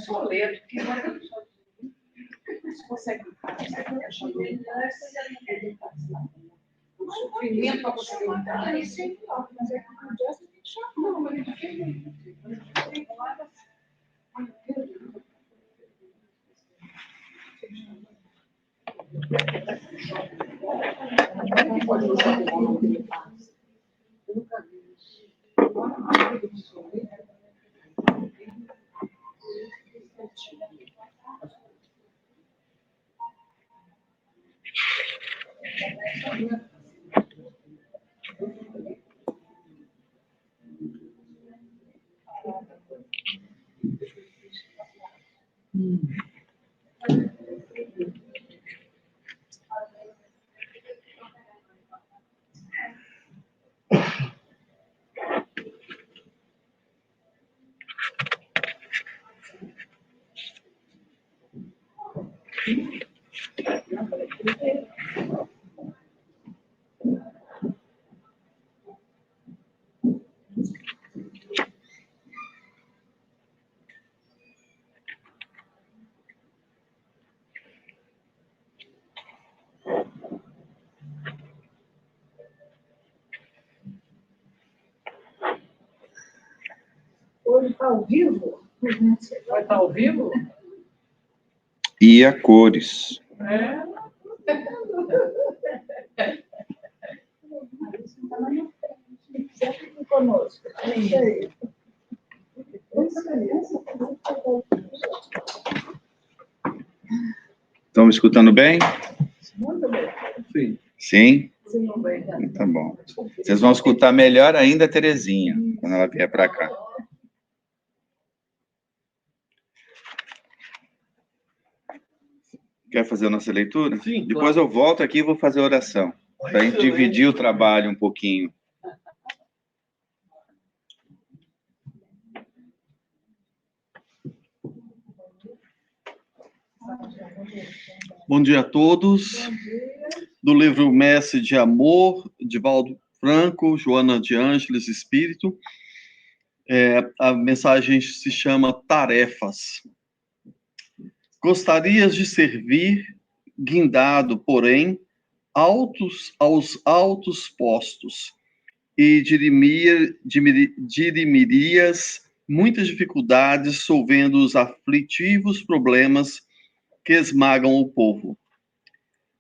Soledo, que se você o sofrimento para você entrar, isso é pior, mas é que o Jazz tem que chamar, mas ele pode usar o nome dele. Eu nunca vi isso. Hoje está ao vivo? Vai estar ao vivo? E a cores. É. Sempre conosco. É isso aí. Estão me escutando bem? Muito bem. Sim. Sim? Sim, bem. Tá bom. Vocês vão escutar melhor ainda a Terezinha, quando ela vier para cá. Quer fazer a nossa leitura? Sim, Depois eu volto aqui e vou fazer a oração. Para a gente dividir o trabalho um pouquinho. Bom dia a todos. Do livro Mestre de Amor, de Valdo Franco, Joana de Ângeles, Espírito. A mensagem se chama Tarefas. Gostarias de servir, guindado, porém, aos altos postos, e dirimirias muitas dificuldades, solvendo os aflitivos problemas que esmagam o povo.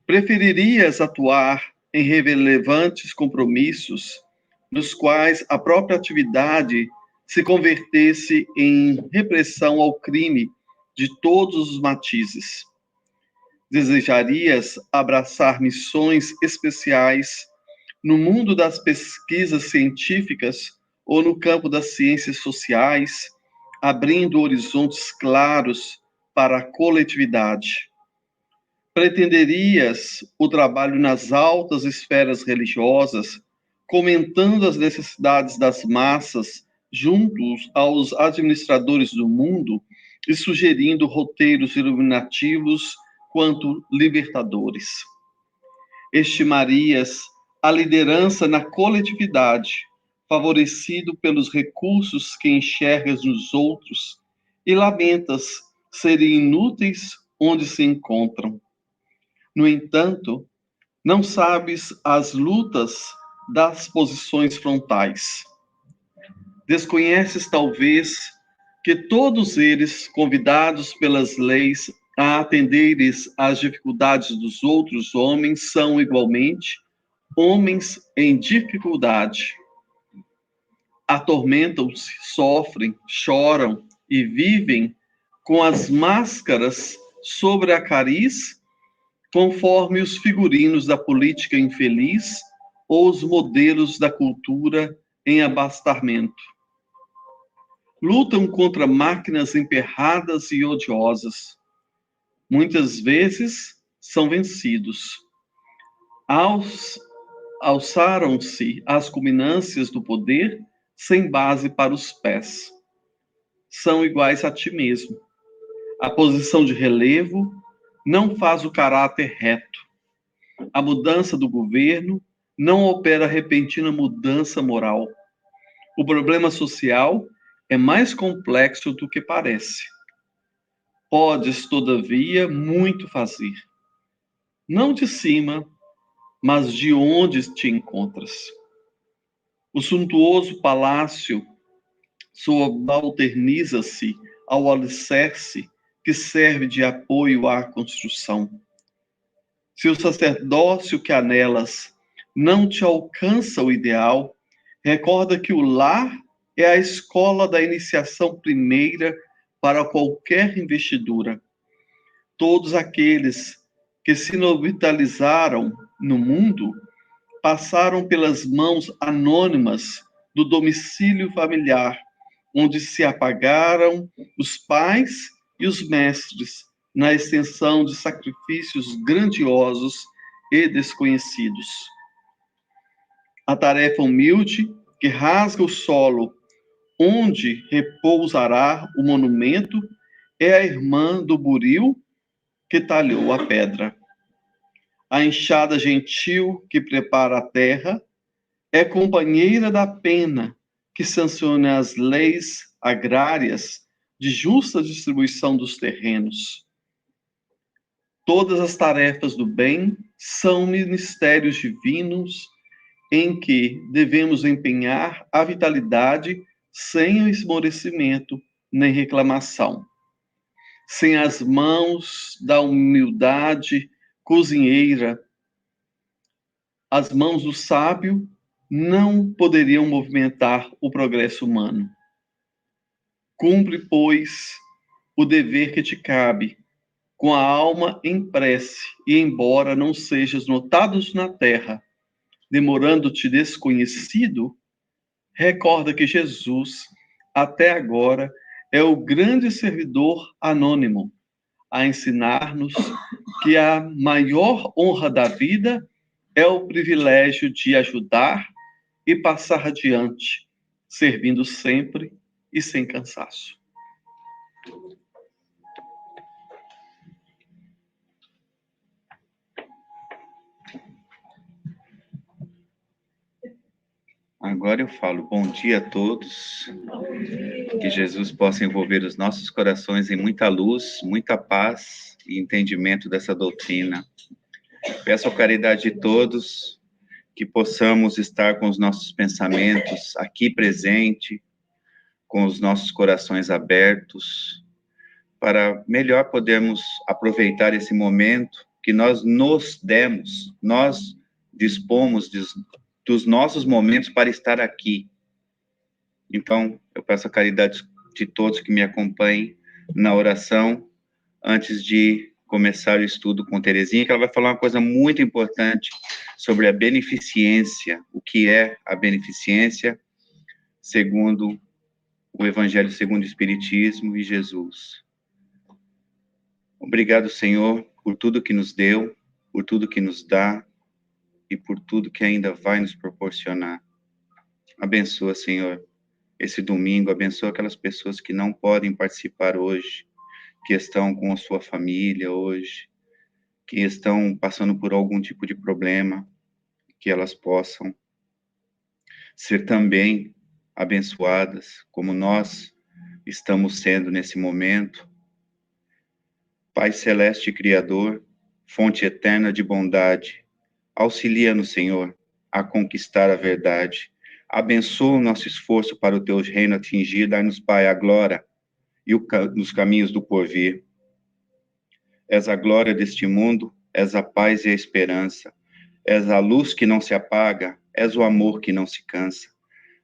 Preferirias atuar em relevantes compromissos, nos quais a própria atividade se convertesse em repressão ao crime de todos os matizes. Desejarias abraçar missões especiais no mundo das pesquisas científicas ou no campo das ciências sociais, abrindo horizontes claros para a coletividade. Pretenderias o trabalho nas altas esferas religiosas, comentando as necessidades das massas juntos aos administradores do mundo e sugerindo roteiros iluminativos quanto libertadores. Estimarias a liderança na coletividade, favorecido pelos recursos que enxergas nos outros, e lamentas serem inúteis onde se encontram. No entanto, não sabes as lutas das posições frontais. Desconheces, talvez, que todos eles, convidados pelas leis a atenderes às dificuldades dos outros homens, são igualmente homens em dificuldade. Atormentam-se, sofrem, choram e vivem com as máscaras sobre a cariz, conforme os figurinos da política infeliz ou os modelos da cultura em abastamento. Lutam contra máquinas emperradas e odiosas. Muitas vezes são vencidos. Alçaram-se às culminâncias do poder sem base para os pés. São iguais a ti mesmo. A posição de relevo não faz o caráter reto. A mudança do governo não opera repentina mudança moral. O problema social é mais complexo do que parece. podes, todavia, muito fazer. Não de cima, mas de onde te encontras. O suntuoso palácio subalterniza-se ao alicerce que serve de apoio à construção. Se o sacerdócio que anelas não te alcança o ideal, recorda que o lar é a escola da iniciação primeira para qualquer investidura. Todos aqueles que se novitalizaram no mundo passaram pelas mãos anônimas do domicílio familiar, onde se apagaram os pais e os mestres na extensão de sacrifícios grandiosos e desconhecidos. A tarefa humilde que rasga o solo onde repousará o monumento é a irmã do buril que talhou a pedra. A enxada gentil que prepara a terra é companheira da pena que sanciona as leis agrárias de justa distribuição dos terrenos. Todas as tarefas do bem são ministérios divinos em que devemos empenhar a vitalidade sem o esmorecimento nem reclamação. Sem as mãos da humildade cozinheira, as mãos do sábio não poderiam movimentar o progresso humano. Cumpre, pois, o dever que te cabe, com a alma em prece, e embora não sejas notado na terra, demorando-te desconhecido, recorda que Jesus, até agora, é o grande servidor anônimo, a ensinar-nos que a maior honra da vida é o privilégio de ajudar e passar adiante, servindo sempre e sem cansaço. Agora eu falo bom dia a todos, que Jesus possa envolver os nossos corações em muita luz, muita paz e entendimento dessa doutrina. Peço a caridade de todos que possamos estar com os nossos pensamentos aqui presente, com os nossos corações abertos, para melhor podermos aproveitar esse momento que nós nos demos, nós dispomos dos nossos momentos para estar aqui. Então, eu peço a caridade de todos que me acompanhem na oração, antes de começar o estudo com Terezinha, que ela vai falar uma coisa muito importante sobre a beneficência, o que é a beneficência, segundo o Evangelho segundo o Espiritismo e Jesus. Obrigado, Senhor, por tudo que nos deu, por tudo que nos dá, e por tudo que ainda vai nos proporcionar. Abençoa, Senhor, esse domingo, abençoa aquelas pessoas que não podem participar hoje, que estão com a sua família hoje, que estão passando por algum tipo de problema, que elas possam ser também abençoadas, como nós estamos sendo nesse momento. Pai Celeste Criador, fonte eterna de bondade, auxilia-nos, Senhor, a conquistar a verdade. Abençoa o nosso esforço para o teu reino atingir. Dai-nos, Pai, a glória e nos caminhos do porvir. És a glória deste mundo, és a paz e a esperança. És a luz que não se apaga, és o amor que não se cansa.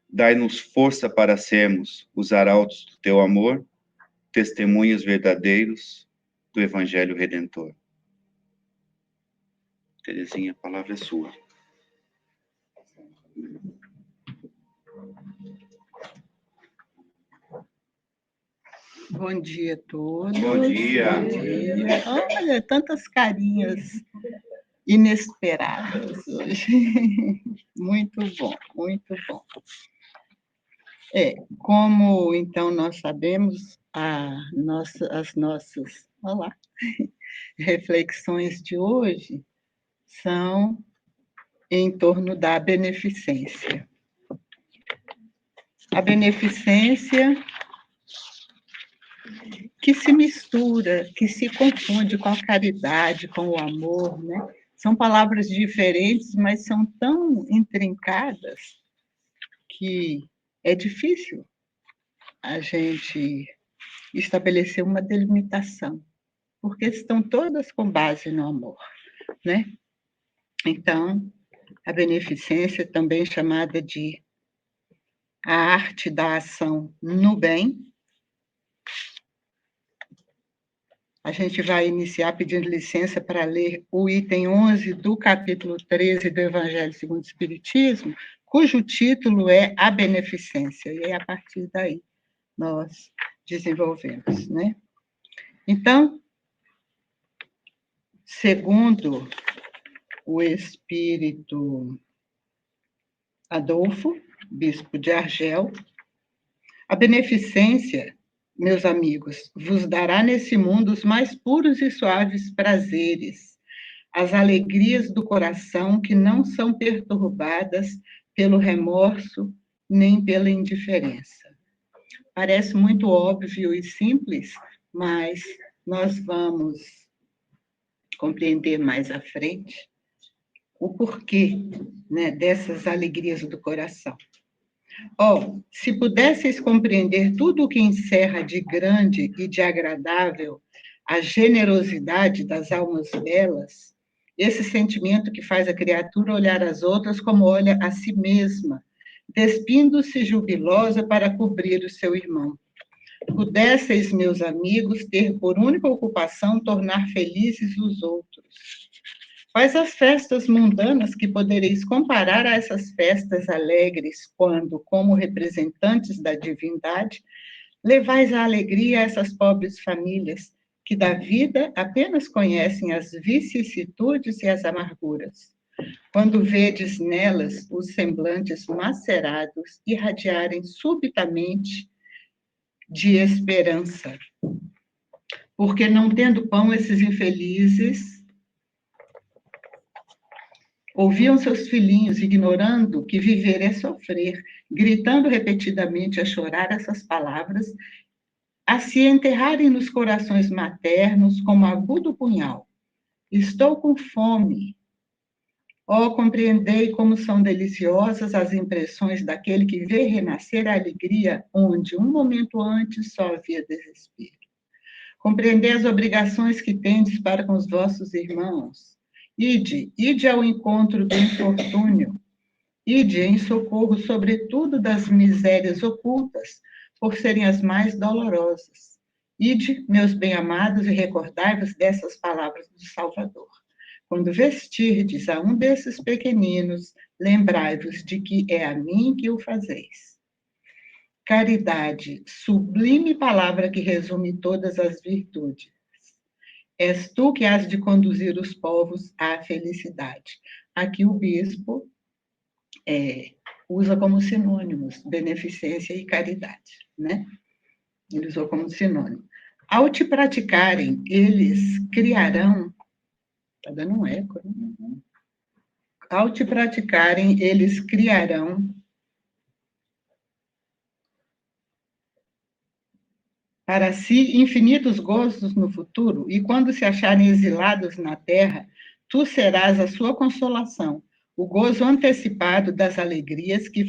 Dai-nos força para sermos os arautos do teu amor, testemunhas verdadeiros do Evangelho Redentor. Terezinha, a palavra é sua. Bom dia a todos. Bom dia. Bom dia. Olha, tantas carinhas inesperadas hoje. Muito bom, muito bom. Como então nós sabemos, as nossas reflexões de hoje são em torno da beneficência. A beneficência que se mistura, que se confunde com a caridade, com o amor, né? São palavras diferentes, mas são tão intrincadas que é difícil a gente estabelecer uma delimitação, porque estão todas com base no amor, né? Então, a beneficência, também chamada de a arte da ação no bem. A gente vai iniciar pedindo licença para ler o item 11 do capítulo 13 do Evangelho segundo o Espiritismo, cujo título é A Beneficência, e a partir daí nós desenvolvemos, né? Então, segundo o espírito Adolfo, bispo de Argel, a beneficência, meus amigos, vos dará nesse mundo os mais puros e suaves prazeres, as alegrias do coração que não são perturbadas pelo remorso nem pela indiferença. Parece muito óbvio e simples, mas nós vamos compreender mais à frente o porquê, né, dessas alegrias do coração. Se pudesseis compreender tudo o que encerra de grande e de agradável a generosidade das almas belas, esse sentimento que faz a criatura olhar as outras como olha a si mesma, despindo-se jubilosa para cobrir o seu irmão. Pudesseis, meus amigos, ter por única ocupação tornar felizes os outros. Quais as festas mundanas que podereis comparar a essas festas alegres, quando, como representantes da divindade, levais a alegria a essas pobres famílias, que da vida apenas conhecem as vicissitudes e as amarguras? Quando vedes nelas os semblantes macerados irradiarem subitamente de esperança, porque não tendo pão esses infelizes ouviam seus filhinhos, ignorando que viver é sofrer, gritando repetidamente a chorar essas palavras, a se enterrarem nos corações maternos como agudo punhal. Estou com fome. Compreendei como são deliciosas as impressões daquele que vê renascer a alegria onde, um momento antes, só havia desespero. Compreendei as obrigações que tendes para com os vossos irmãos. Ide ao encontro do infortúnio, ide em socorro, sobretudo, das misérias ocultas, por serem as mais dolorosas. Ide, meus bem-amados, e recordai-vos dessas palavras do Salvador. Quando vestirdes a um desses pequeninos, lembrai-vos de que é a mim que o fazeis. Caridade, sublime palavra que resume todas as virtudes. És tu que has de conduzir os povos à felicidade. Aqui o bispo usa como sinônimos beneficência e caridade, né? Ele usou como sinônimo. Ao te praticarem, eles criarão... Está dando um eco, né? Ao te praticarem, eles criarão para si infinitos gozos no futuro, e quando se acharem exilados na terra, tu serás a sua consolação, o gozo antecipado das alegrias que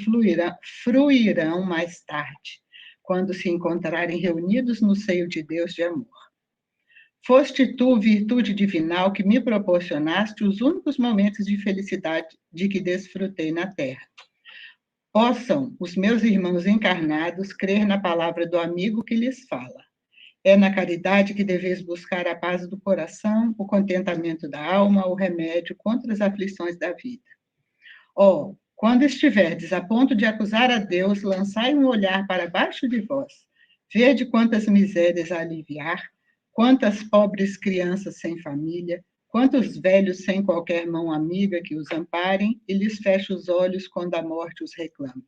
fruirão mais tarde, quando se encontrarem reunidos no seio de Deus de amor. Foste tu, virtude divinal, que me proporcionaste os únicos momentos de felicidade de que desfrutei na terra. Possam os meus irmãos encarnados crer na palavra do amigo que lhes fala. É na caridade que deveis buscar a paz do coração, o contentamento da alma, o remédio contra as aflições da vida. Quando estiverdes a ponto de acusar a Deus, lançai um olhar para baixo de vós. Vede quantas misérias a aliviar, quantas pobres crianças sem família, quantos velhos sem qualquer mão amiga que os amparem e lhes feche os olhos quando a morte os reclama.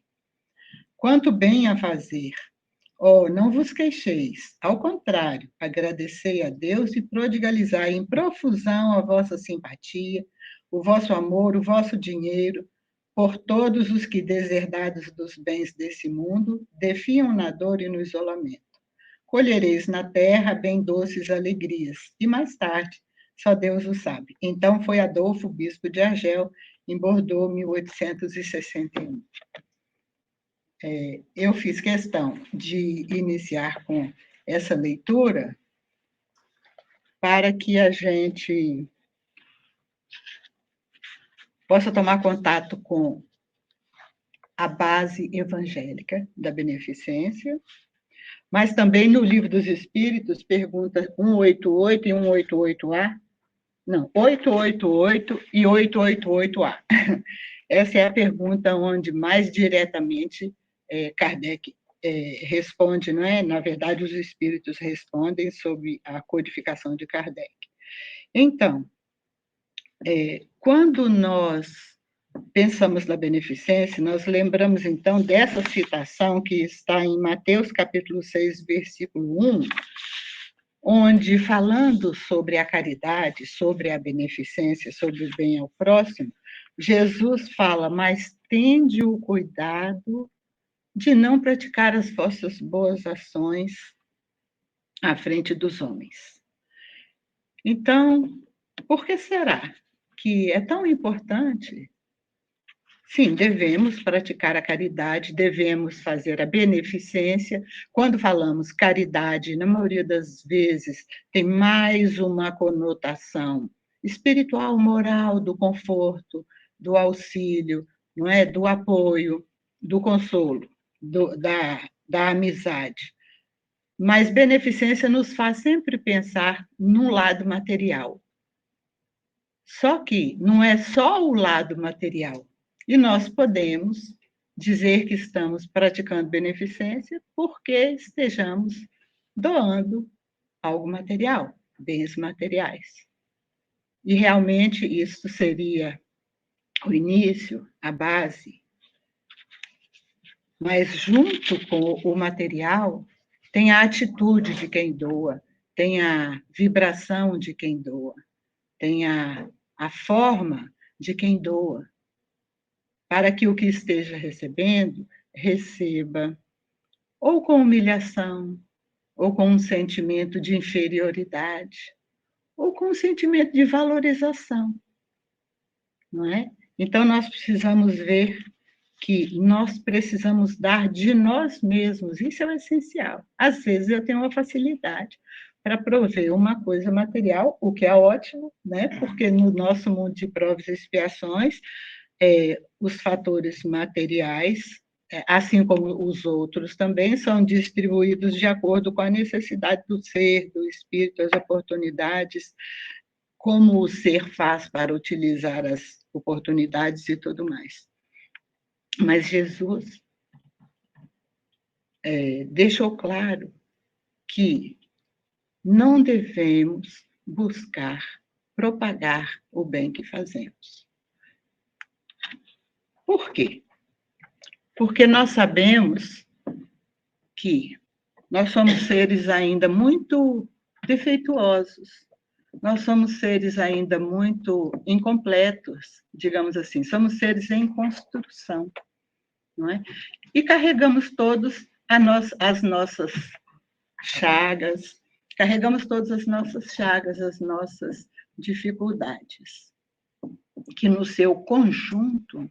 Quanto bem a fazer! Não vos queixeis, ao contrário, agradecei a Deus e prodigalizai em profusão a vossa simpatia, o vosso amor, o vosso dinheiro, por todos os que, deserdados dos bens desse mundo, defiam na dor e no isolamento. colhereis na terra bem doces alegrias. E mais tarde, só Deus o sabe. Então foi Adolfo, bispo de Argel, em Bordeaux, 1861. Eu fiz questão de iniciar com essa leitura para que a gente possa tomar contato com a base evangélica da beneficência, mas também no Livro dos Espíritos, pergunta 188 e 188A, não, 888 e 888A. Essa é a pergunta onde mais diretamente Kardec responde, não é? Na verdade, os espíritos respondem sobre a codificação de Kardec. Então, quando nós pensamos na beneficência, nós lembramos, então, dessa citação que está em Mateus, capítulo 6, versículo 1, onde, falando sobre a caridade, sobre a beneficência, sobre o bem ao próximo, Jesus fala, mas tende o cuidado de não praticar as vossas boas ações à frente dos homens. Então, por que será que é tão importante? Sim, devemos praticar a caridade, devemos fazer a beneficência. Quando falamos caridade, na maioria das vezes, tem mais uma conotação espiritual, moral, do conforto, do auxílio, não é? Do apoio, do consolo, da amizade. Mas beneficência nos faz sempre pensar no lado material. Só que não é só o lado material. E nós podemos dizer que estamos praticando beneficência porque estejamos doando algo material, bens materiais. E realmente isso seria o início, a base. Mas junto com o material, tem a atitude de quem doa, tem a vibração de quem doa, tem a forma de quem doa, para que o que esteja recebendo, receba ou com humilhação, ou com um sentimento de inferioridade, ou com um sentimento de valorização, não é? Então, nós precisamos ver que nós precisamos dar de nós mesmos, isso é o essencial. Às vezes eu tenho uma facilidade para prover uma coisa material, o que é ótimo, né? Porque no nosso mundo de provas e expiações, os fatores materiais, assim como os outros também, são distribuídos de acordo com a necessidade do ser, do espírito, as oportunidades, como o ser faz para utilizar as oportunidades e tudo mais. Mas Jesus deixou claro que não devemos buscar propagar o bem que fazemos. Por quê? Porque nós sabemos que nós somos seres ainda muito defeituosos, nós somos seres ainda muito incompletos, digamos assim, somos seres em construção, não é? E carregamos todos as nossas chagas, carregamos todas as nossas chagas, as nossas dificuldades, que no seu conjunto,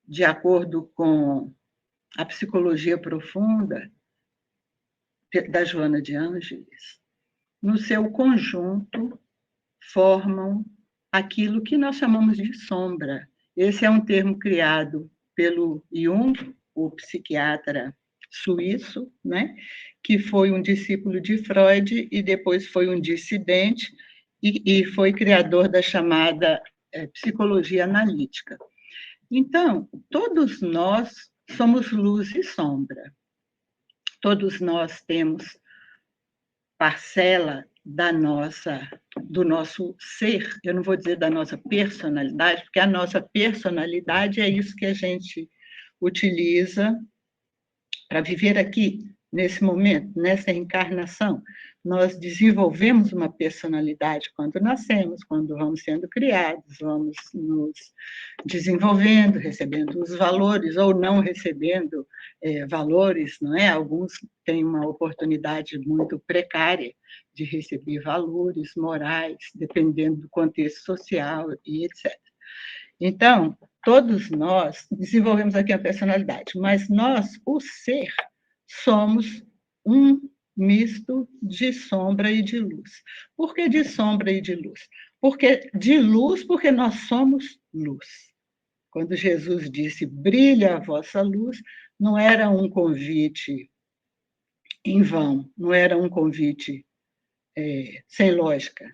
de acordo com a psicologia profunda da Joana de Ângeles, no seu conjunto, formam aquilo que nós chamamos de sombra. Esse é um termo criado pelo Jung, o psiquiatra suíço, né? Que foi um discípulo de Freud e depois foi um dissidente e foi criador da chamada psicologia analítica. Então, todos nós somos luz e sombra. Todos nós temos parcela do nosso ser, eu não vou dizer da nossa personalidade, porque a nossa personalidade é isso que a gente utiliza para viver aqui, nesse momento, nessa encarnação. nós desenvolvemos uma personalidade quando nascemos, quando vamos sendo criados, vamos nos desenvolvendo, recebendo os valores ou não recebendo valores, não é? Alguns têm uma oportunidade muito precária de receber valores morais, dependendo do contexto social e etc. Então, todos nós desenvolvemos aqui a personalidade, mas nós, o ser, somos um misto de sombra e de luz. Por que de sombra e de luz? Porque de luz, porque nós somos luz. Quando Jesus disse, brilha a vossa luz, não era um convite em vão, não era um convite sem lógica,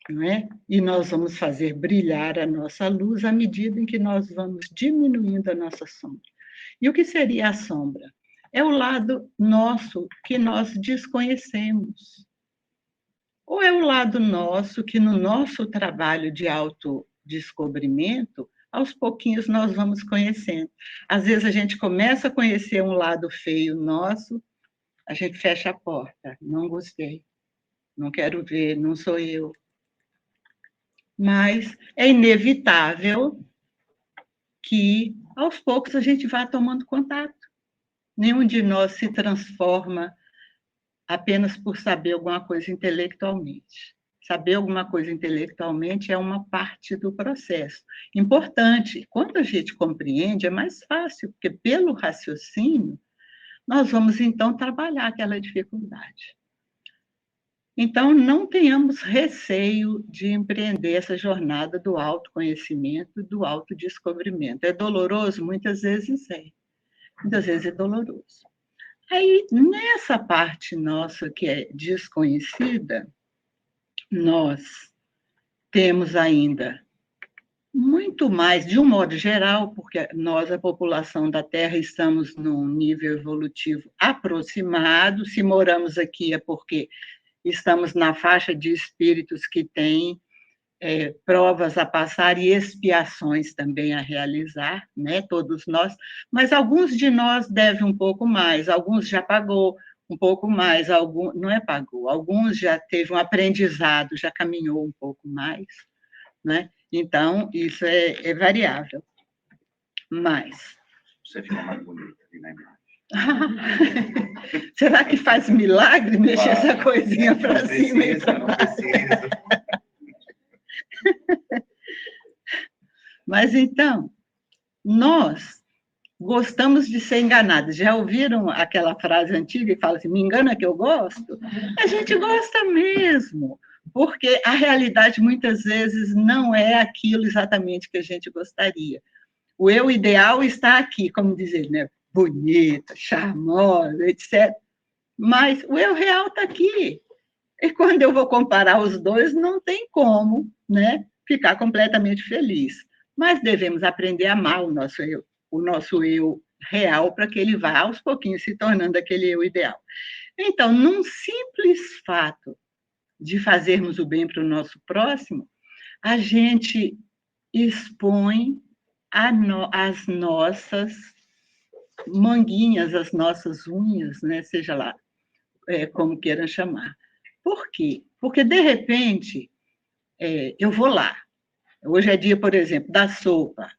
não é? E nós vamos fazer brilhar a nossa luz à medida em que nós vamos diminuindo a nossa sombra. E o que seria a sombra? É o lado nosso que nós desconhecemos. Ou é o lado nosso que, no nosso trabalho de autodescobrimento, aos pouquinhos nós vamos conhecendo. Às vezes a gente começa a conhecer um lado feio nosso, a gente fecha a porta. Não gostei, não quero ver, não sou eu. Mas é inevitável que, aos poucos, a gente vá tomando contato. Nenhum de nós se transforma apenas por saber alguma coisa intelectualmente. Saber alguma coisa intelectualmente é uma parte do processo. Importante. Quando a gente compreende, é mais fácil, porque pelo raciocínio, nós vamos, então, trabalhar aquela dificuldade. Então, não tenhamos receio de empreender essa jornada do autoconhecimento, do autodescobrimento. É doloroso? Muitas vezes é. Muitas vezes é doloroso. Aí, nessa parte nossa que é desconhecida, nós temos ainda muito mais, de um modo geral, porque nós, a população da Terra, estamos num nível evolutivo aproximado. Se moramos aqui é porque estamos na faixa de espíritos que têm provas a passar e expiações também a realizar, né? Todos nós, mas alguns de nós devem um pouco mais, alguns já pagou um pouco mais, alguns não é pagou, alguns já teve um aprendizado, já caminhou um pouco mais, né? Então, isso é variável. Mas... Você ficou mais bonita ali na imagem. Será que faz milagre mexer essa coisinha para cima e para baixo? Não precisa. Mas, então, nós gostamos de ser enganados. Já ouviram aquela frase antiga que fala assim, me engana que eu gosto? A gente gosta mesmo, porque a realidade, muitas vezes, não é aquilo exatamente que a gente gostaria. O eu ideal está aqui, como dizer, né? Bonita, charmosa, etc. Mas o eu real está aqui. E quando eu vou comparar os dois, não tem como, né, ficar completamente feliz. Mas devemos aprender a amar o nosso eu real, para que ele vá, aos pouquinhos, se tornando aquele eu ideal. Então, num simples fato de fazermos o bem para o nosso próximo, a gente expõe as nossas manguinhas, as nossas unhas, né, seja lá como queiram chamar. Por quê? Porque, de repente, eu vou lá. Hoje é dia, por exemplo, da sopa.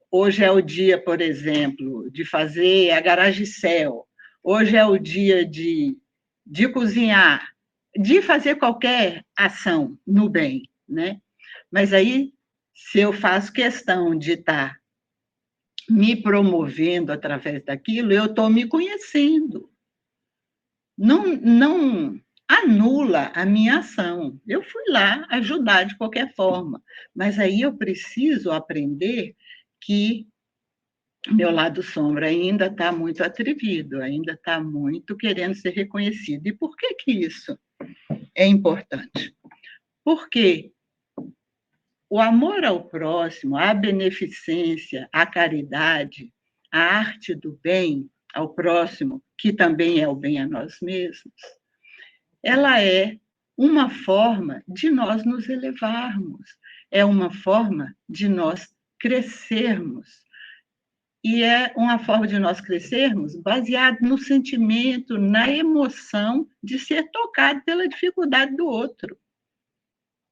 Hoje é o dia, por exemplo, de fazer agaragicel. Hoje é o dia de cozinhar, de fazer qualquer ação no bem, né? Mas aí, se eu faço questão de estar me promovendo através daquilo, eu estou me conhecendo. Não anula a minha ação. Eu fui lá ajudar de qualquer forma, mas aí eu preciso aprender que meu lado sombra ainda está muito atrevido, ainda está muito querendo ser reconhecido. E por que isso é importante? Porque o amor ao próximo, a beneficência, a caridade, a arte do bem ao próximo, que também é o bem a nós mesmos, ela é uma forma de nós nos elevarmos, é uma forma de nós crescermos. e é uma forma de nós crescermos baseado no sentimento, na emoção de ser tocado pela dificuldade do outro.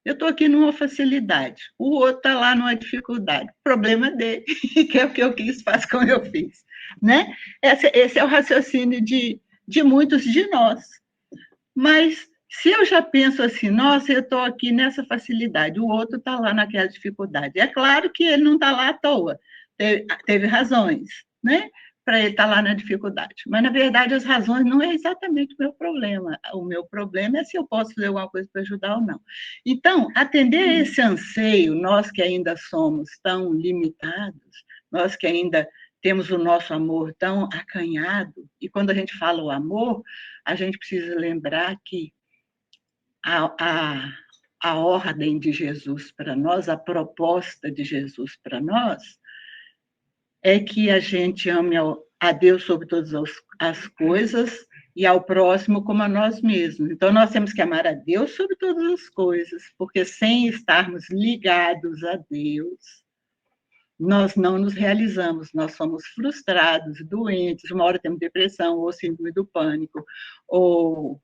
Eu estou aqui numa facilidade, o outro está lá numa dificuldade. Problema dele, que é o que eu quis, faz como eu fiz. Né? Esse é o raciocínio de muitos de nós. Mas se eu já penso assim, nossa, eu estou aqui nessa facilidade, o outro está lá naquela dificuldade. É claro que ele não está lá à toa, teve razões, né? Para ele estar lá na dificuldade. Mas, na verdade, as razões não é exatamente o meu problema. O meu problema é se eu posso fazer alguma coisa para ajudar ou não. Então, atender a esse anseio, nós que ainda somos tão limitados, nós que ainda temos o nosso amor tão acanhado, e quando a gente fala o amor, a gente precisa lembrar que a ordem de Jesus para nós, a proposta de Jesus para nós, é que a gente ame a Deus sobre todas as coisas e ao próximo como a nós mesmos. Então, nós temos que amar a Deus sobre todas as coisas, porque sem estarmos ligados a Deus, nós não nos realizamos, nós somos frustrados, doentes, uma hora temos depressão, ou síndrome do pânico, ou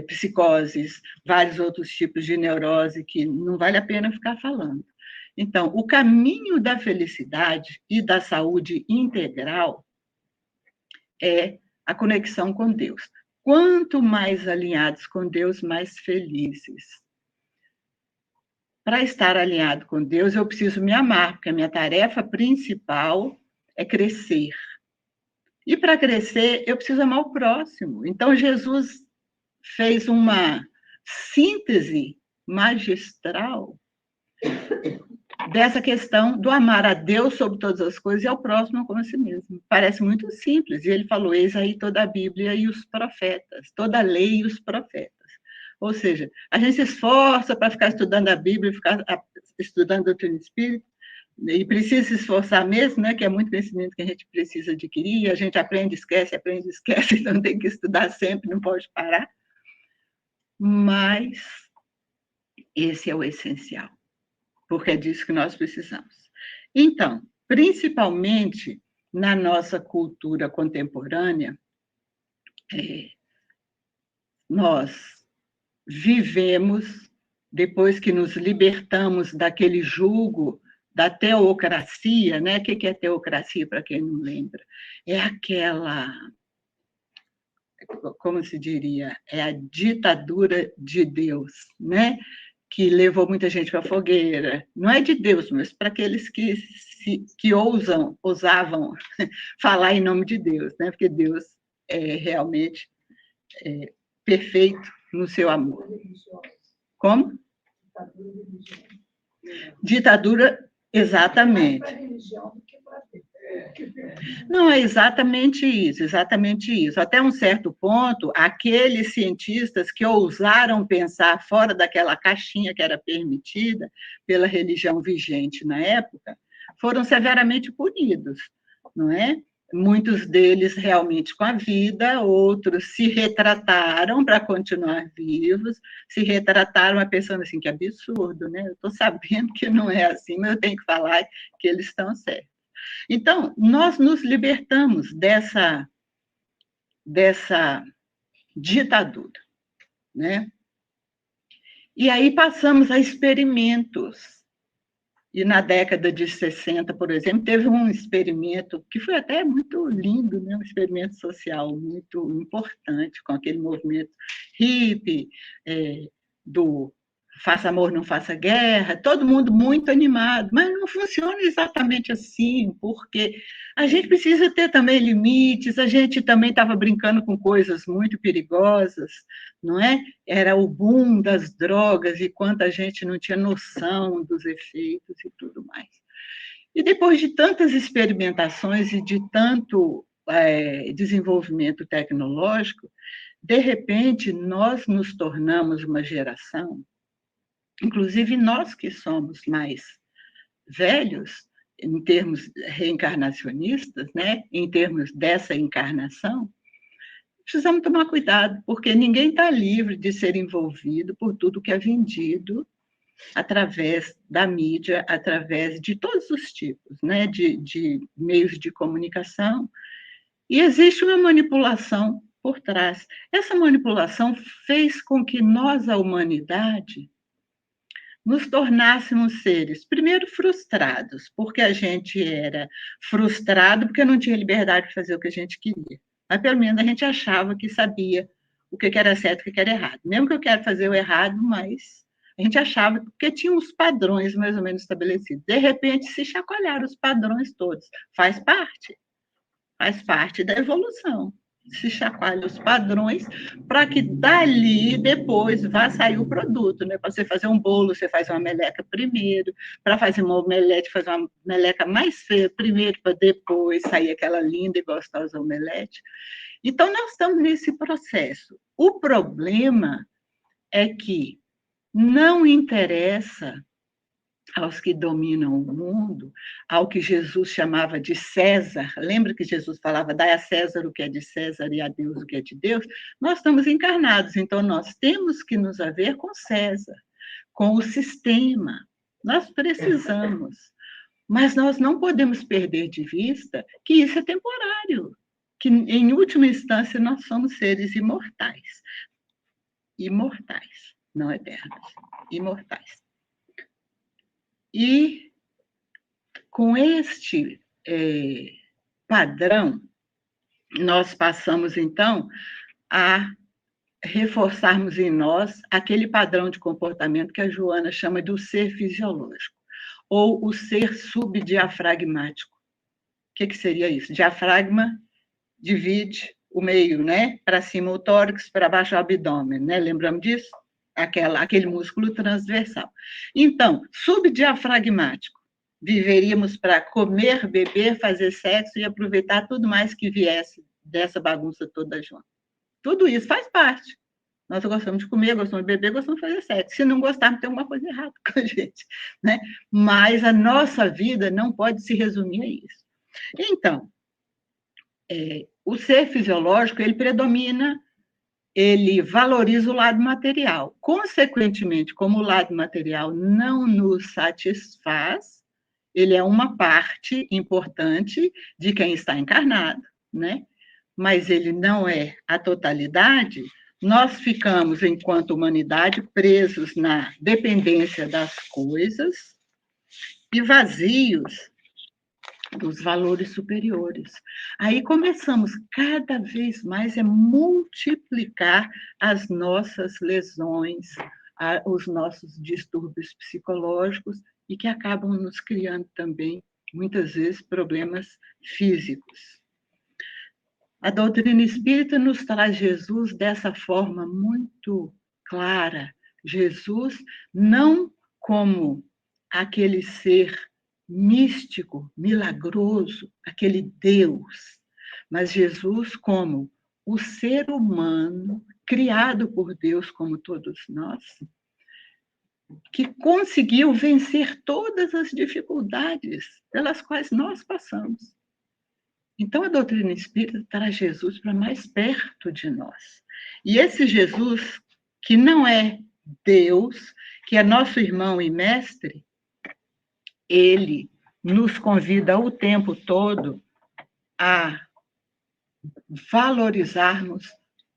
psicoses, vários outros tipos de neurose que não vale a pena ficar falando. Então, o caminho da felicidade e da saúde integral é a conexão com Deus. Quanto mais alinhados com Deus, mais felizes. Para estar alinhado com Deus, eu preciso me amar, porque a minha tarefa principal é crescer. E para crescer, eu preciso amar o próximo. Então, Jesus fez uma síntese magistral dessa questão do amar a Deus sobre todas as coisas e ao próximo como a si mesmo. Parece muito simples. E ele falou, eis aí toda a Bíblia e os profetas, toda a lei e os profetas. Ou seja, a gente se esforça para ficar estudando a Bíblia, ficar estudando a doutrina espírita, e precisa se esforçar mesmo, né, que é muito conhecimento que a gente precisa adquirir, a gente aprende, esquece, então tem que estudar sempre, não pode parar. Mas esse é o essencial, porque é disso que nós precisamos. Então, principalmente na nossa cultura contemporânea, nós vivemos, depois que nos libertamos daquele jugo da teocracia, né? O que é teocracia, para quem não lembra? É aquela, como se diria, é a ditadura de Deus, né? Que levou muita gente para a fogueira. Não é de Deus, mas para aqueles que ousavam falar em nome de Deus, né? Porque Deus é realmente perfeito no seu amor. Como? Ditadura, exatamente. Não, é exatamente isso, exatamente isso. Até um certo ponto, aqueles cientistas que ousaram pensar fora daquela caixinha que era permitida pela religião vigente na época, foram severamente punidos, não é? Muitos deles realmente com a vida, outros se retrataram para continuar vivos, se retrataram pensando assim, que absurdo, né? Eu estou sabendo que não é assim, mas eu tenho que falar que eles estão certos. Então, nós nos libertamos dessa ditadura, né? E aí passamos a experimentos. E na década de 60, por exemplo, teve um experimento que foi até muito lindo, né? Um experimento social muito importante, com aquele movimento hippie, do faça amor, não faça guerra, todo mundo muito animado, mas não funciona exatamente assim, porque a gente precisa ter também limites, a gente também estava brincando com coisas muito perigosas, não é? Era o boom das drogas e quanta gente não tinha noção dos efeitos e tudo mais. E depois de tantas experimentações e de tanto desenvolvimento tecnológico, de repente, nós nos tornamos uma geração, inclusive nós que somos mais velhos, em termos reencarnacionistas, né? Em termos dessa encarnação, precisamos tomar cuidado, porque ninguém está livre de ser envolvido por tudo que é vendido através da mídia, através de todos os tipos, né, de meios de comunicação, e existe uma manipulação por trás. Essa manipulação fez com que nós, a humanidade, nos tornássemos seres, primeiro, frustrados, porque a gente era frustrado porque não tinha liberdade de fazer o que a gente queria. Mas, pelo menos, a gente achava que sabia o que era certo e o que era errado. Mesmo que eu quero fazer o errado, mas a gente achava que tinha uns padrões mais ou menos estabelecidos. De repente, se chacoalharam os padrões todos. Faz parte da evolução. Se chacoalha os padrões para que dali depois vá sair o produto, né? Para você fazer um bolo, você faz uma meleca primeiro, para fazer uma omelete, faz uma meleca mais feia primeiro, para depois sair aquela linda e gostosa omelete. Então, nós estamos nesse processo. O problema é que não interessa aos que dominam o mundo, ao que Jesus chamava de César. Lembra que Jesus falava, dai a César o que é de César e a Deus o que é de Deus? Nós estamos encarnados, então nós temos que nos haver com César, com o sistema. Nós precisamos, mas nós não podemos perder de vista que isso é temporário, que em última instância nós somos seres imortais. Imortais, não eternos, imortais. E com este padrão, nós passamos, então, a reforçarmos em nós aquele padrão de comportamento que a Joana chama do ser fisiológico, ou o ser subdiafragmático. O que seria isso? Diafragma divide o meio, né? Para cima o tórax, para baixo o abdômen, né? Lembramos disso? Aquele músculo transversal. Então, subdiafragmático, viveríamos para comer, beber, fazer sexo e aproveitar tudo mais que viesse dessa bagunça toda junto. Tudo isso faz parte. Nós gostamos de comer, gostamos de beber, gostamos de fazer sexo. Se não gostarmos, tem alguma coisa errada com a gente, né? Mas a nossa vida não pode se resumir a isso. Então, o ser fisiológico, ele predomina, ele valoriza o lado material. Consequentemente, como o lado material não nos satisfaz, ele é uma parte importante de quem está encarnado, né? Mas ele não é a totalidade. Nós ficamos, enquanto humanidade, presos na dependência das coisas e vazios dos valores superiores. Aí começamos cada vez mais a multiplicar as nossas lesões, os nossos distúrbios psicológicos e que acabam nos criando também, muitas vezes, problemas físicos. A doutrina espírita nos traz Jesus dessa forma muito clara. Jesus não como aquele ser místico, milagroso, aquele Deus, mas Jesus como o ser humano, criado por Deus como todos nós, que conseguiu vencer todas as dificuldades pelas quais nós passamos. Então, a doutrina espírita traz Jesus para mais perto de nós. E esse Jesus, que não é Deus, que é nosso irmão e mestre, ele nos convida o tempo todo a valorizarmos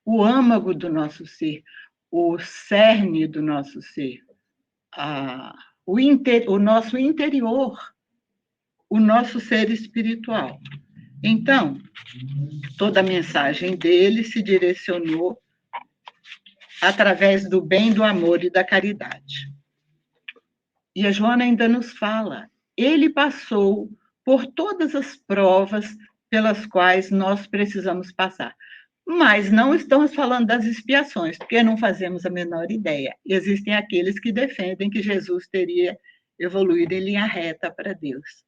o âmago do nosso ser, o cerne do nosso ser, o nosso interior, o nosso ser espiritual. Então, toda a mensagem dele se direcionou através do bem, do amor e da caridade. E a Joana ainda nos fala, ele passou por todas as provas pelas quais nós precisamos passar. Mas não estamos falando das expiações, porque não fazemos a menor ideia. Existem aqueles que defendem que Jesus teria evoluído em linha reta para Deus.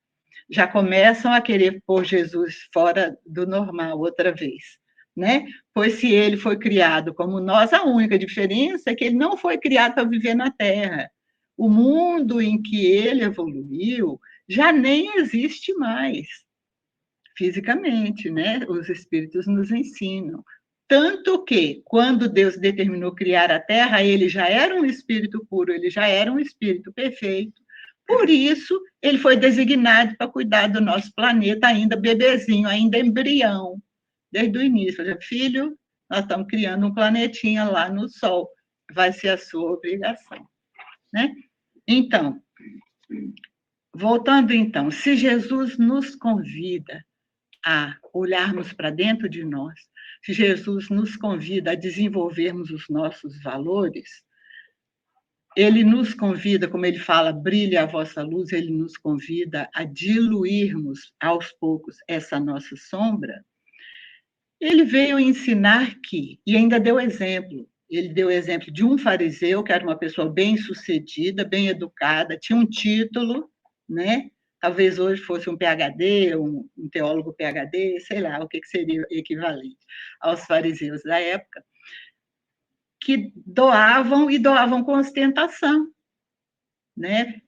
Já começam a querer pôr Jesus fora do normal outra vez, né? Pois se ele foi criado como nós, a única diferença é que ele não foi criado para viver na Terra. O mundo em que ele evoluiu já nem existe mais, fisicamente, né? Os espíritos nos ensinam. Tanto que, quando Deus determinou criar a Terra, ele já era um espírito puro, ele já era um espírito perfeito. Por isso, ele foi designado para cuidar do nosso planeta, ainda bebezinho, ainda embrião, desde o início. Falei, filho, nós estamos criando um planetinha lá no Sol, vai ser a sua obrigação. Né? Então, voltando então, se Jesus nos convida a olharmos para dentro de nós, se Jesus nos convida a desenvolvermos os nossos valores, ele nos convida, como ele fala, brilhe a vossa luz, ele nos convida a diluirmos aos poucos essa nossa sombra. Ele veio ensinar que, e ainda deu exemplo, ele deu exemplo de um fariseu, que era uma pessoa bem-sucedida, bem educada, tinha um título, né? Talvez hoje fosse um PhD, um teólogo PhD, sei lá, o que seria equivalente aos fariseus da época, que doavam e doavam com ostentação, né?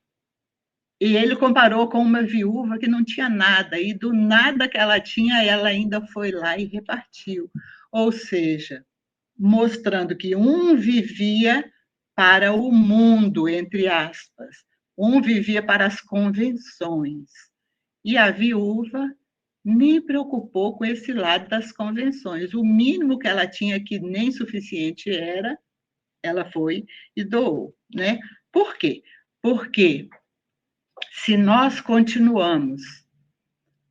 E ele comparou com uma viúva que não tinha nada, e do nada que ela tinha, ela ainda foi lá e repartiu. Ou seja, mostrando que um vivia para o mundo, entre aspas, um vivia para as convenções, e a viúva nem preocupou com esse lado das convenções. O mínimo que ela tinha, que nem suficiente era, ela foi e doou, né? Por quê? Porque se nós continuamos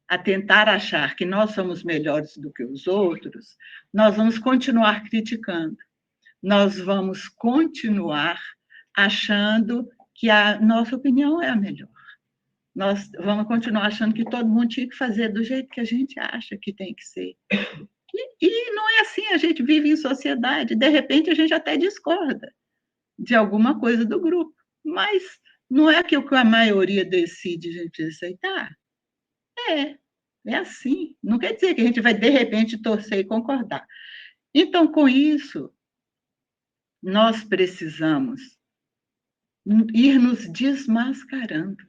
a tentar achar que nós somos melhores do que os outros, nós vamos continuar criticando. Nós vamos continuar achando que a nossa opinião é a melhor. Nós vamos continuar achando que todo mundo tinha que fazer do jeito que a gente acha que tem que ser. E não é assim, a gente vive em sociedade, de repente a gente até discorda de alguma coisa do grupo, mas não é aquilo que a maioria decide a gente aceitar. É assim. Não quer dizer que a gente vai, de repente, torcer e concordar. Então, com isso, nós precisamos ir nos desmascarando,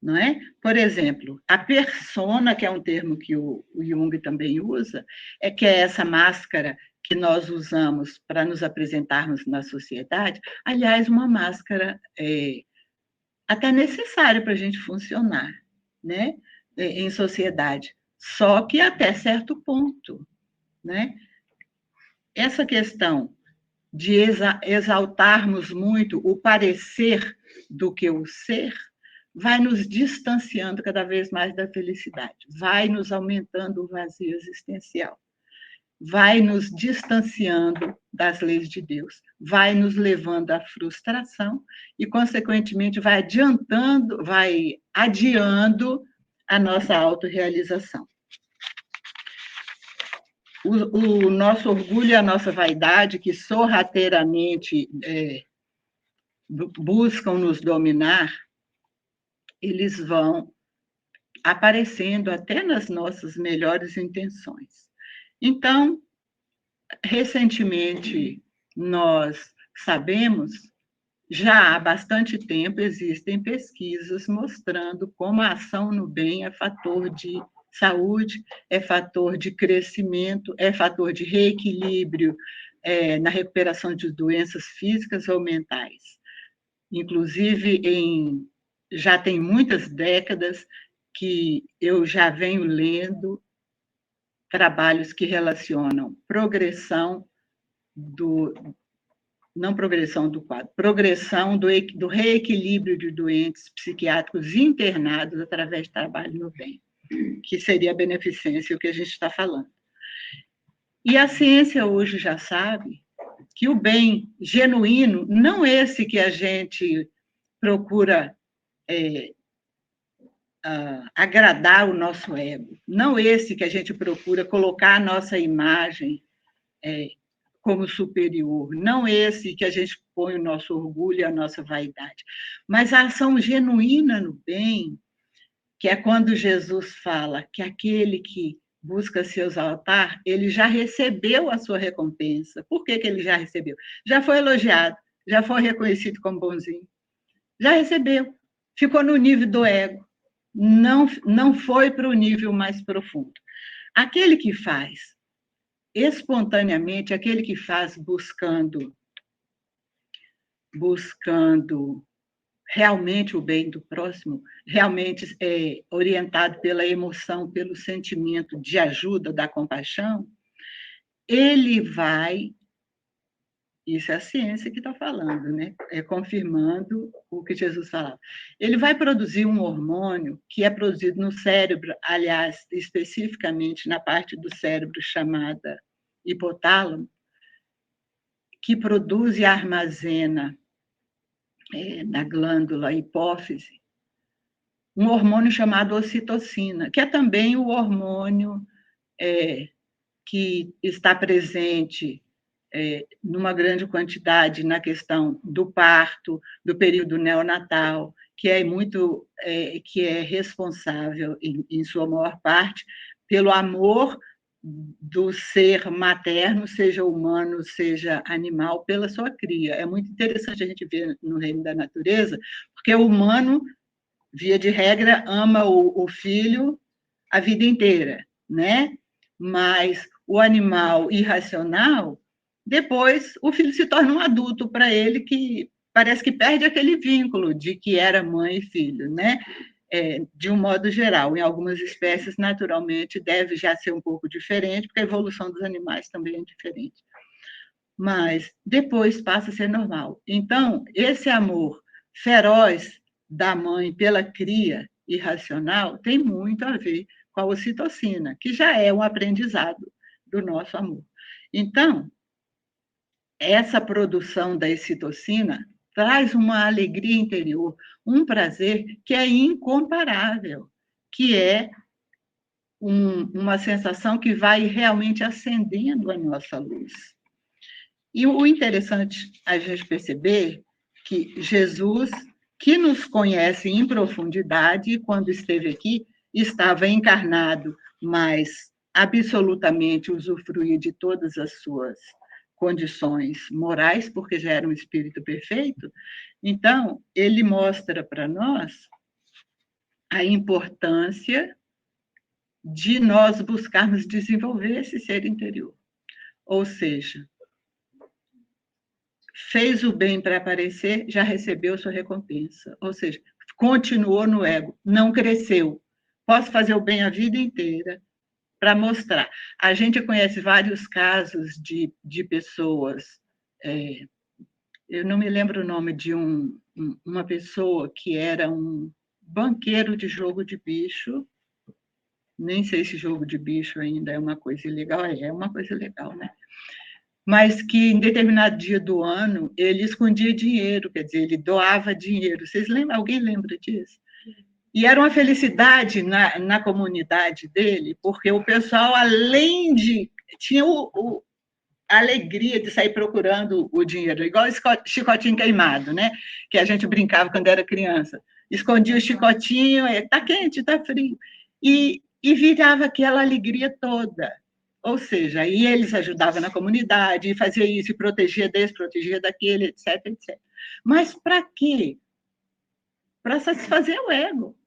não é? Por exemplo, a persona, que é um termo que o Jung também usa, que é essa máscara que nós usamos para nos apresentarmos na sociedade. Aliás, uma máscara até necessária para a gente funcionar, né? Em sociedade, só que até certo ponto, né? Essa questão de exaltarmos muito o parecer do que o ser vai nos distanciando cada vez mais da felicidade, vai nos aumentando o vazio existencial, vai nos distanciando das leis de Deus, vai nos levando à frustração e, consequentemente, vai adiando a nossa autorrealização. O nosso orgulho e a nossa vaidade, que sorrateiramente buscam nos dominar, eles vão aparecendo até nas nossas melhores intenções. Então, recentemente, nós sabemos, já há bastante tempo existem pesquisas mostrando como a ação no bem é fator de saúde, é fator de crescimento, é fator de reequilíbrio na recuperação de doenças físicas ou mentais. Inclusive, já tem muitas décadas que eu já venho lendo trabalhos que relacionam progressão do reequilíbrio de doentes psiquiátricos internados através de trabalho no bem, que seria a beneficência, o que a gente está falando. E a ciência hoje já sabe que o bem genuíno, não esse que a gente procura agradar o nosso ego, não esse que a gente procura colocar a nossa imagem como superior, não esse que a gente põe o nosso orgulho e a nossa vaidade, mas a ação genuína no bem, que é quando Jesus fala que aquele que busca se exaltar, ele já recebeu a sua recompensa. Por que ele já recebeu? Já foi elogiado, já foi reconhecido como bonzinho, já recebeu, ficou no nível do ego, não foi para o nível mais profundo. Aquele que faz espontaneamente, aquele que faz buscando realmente o bem do próximo, realmente orientado pela emoção, pelo sentimento de ajuda, da compaixão, ele vai, isso é a ciência que está falando, né? Confirmando o que Jesus falava. Ele vai produzir um hormônio que é produzido no cérebro, aliás, especificamente na parte do cérebro chamada hipotálamo, que produz e armazena na glândula hipófise um hormônio chamado ocitocina, que é também o hormônio que está presente numa grande quantidade na questão do parto, do período neonatal, que é responsável, em sua maior parte, pelo amor do ser materno, seja humano, seja animal, pela sua cria. É muito interessante a gente ver no reino da natureza, porque o humano, via de regra, ama o filho a vida inteira, né? Mas o animal irracional, depois o filho se torna um adulto para ele que parece que perde aquele vínculo de que era mãe e filho, né? De um modo geral. Em algumas espécies, naturalmente, deve já ser um pouco diferente, porque a evolução dos animais também é diferente. Mas depois passa a ser normal. Então, esse amor feroz da mãe pela cria irracional tem muito a ver com a ocitocina, que já é um aprendizado do nosso amor. Então, essa produção da ocitocina traz uma alegria interior, um prazer que é incomparável, que é uma sensação que vai realmente acendendo a nossa luz. E o interessante a gente perceber que Jesus, que nos conhece em profundidade, quando esteve aqui, estava encarnado, mas absolutamente usufruía de todas as suas condições morais, porque já era um espírito perfeito. Então, ele mostra para nós a importância de nós buscarmos desenvolver esse ser interior. Ou seja, fez o bem para aparecer, já recebeu sua recompensa. Ou seja, continuou no ego, não cresceu. Posso fazer o bem a vida inteira para mostrar. A gente conhece vários casos de pessoas, eu não me lembro o nome de uma pessoa que era um banqueiro de jogo de bicho, nem sei se jogo de bicho ainda é uma coisa ilegal, é uma coisa legal, né? Mas que em determinado dia do ano ele escondia dinheiro, quer dizer, ele doava dinheiro. Vocês lembram? Alguém lembra disso? E era uma felicidade na comunidade dele, porque o pessoal, além de... tinha a alegria de sair procurando o dinheiro, igual o chicotinho queimado, né? Que a gente brincava quando era criança. Escondia o chicotinho, está quente, está frio. E virava aquela alegria toda. Ou seja, aí eles ajudavam na comunidade, e fazia isso, e protegia desse, protegia daquele, etc, etc. Mas para quê? Para satisfazer o ego.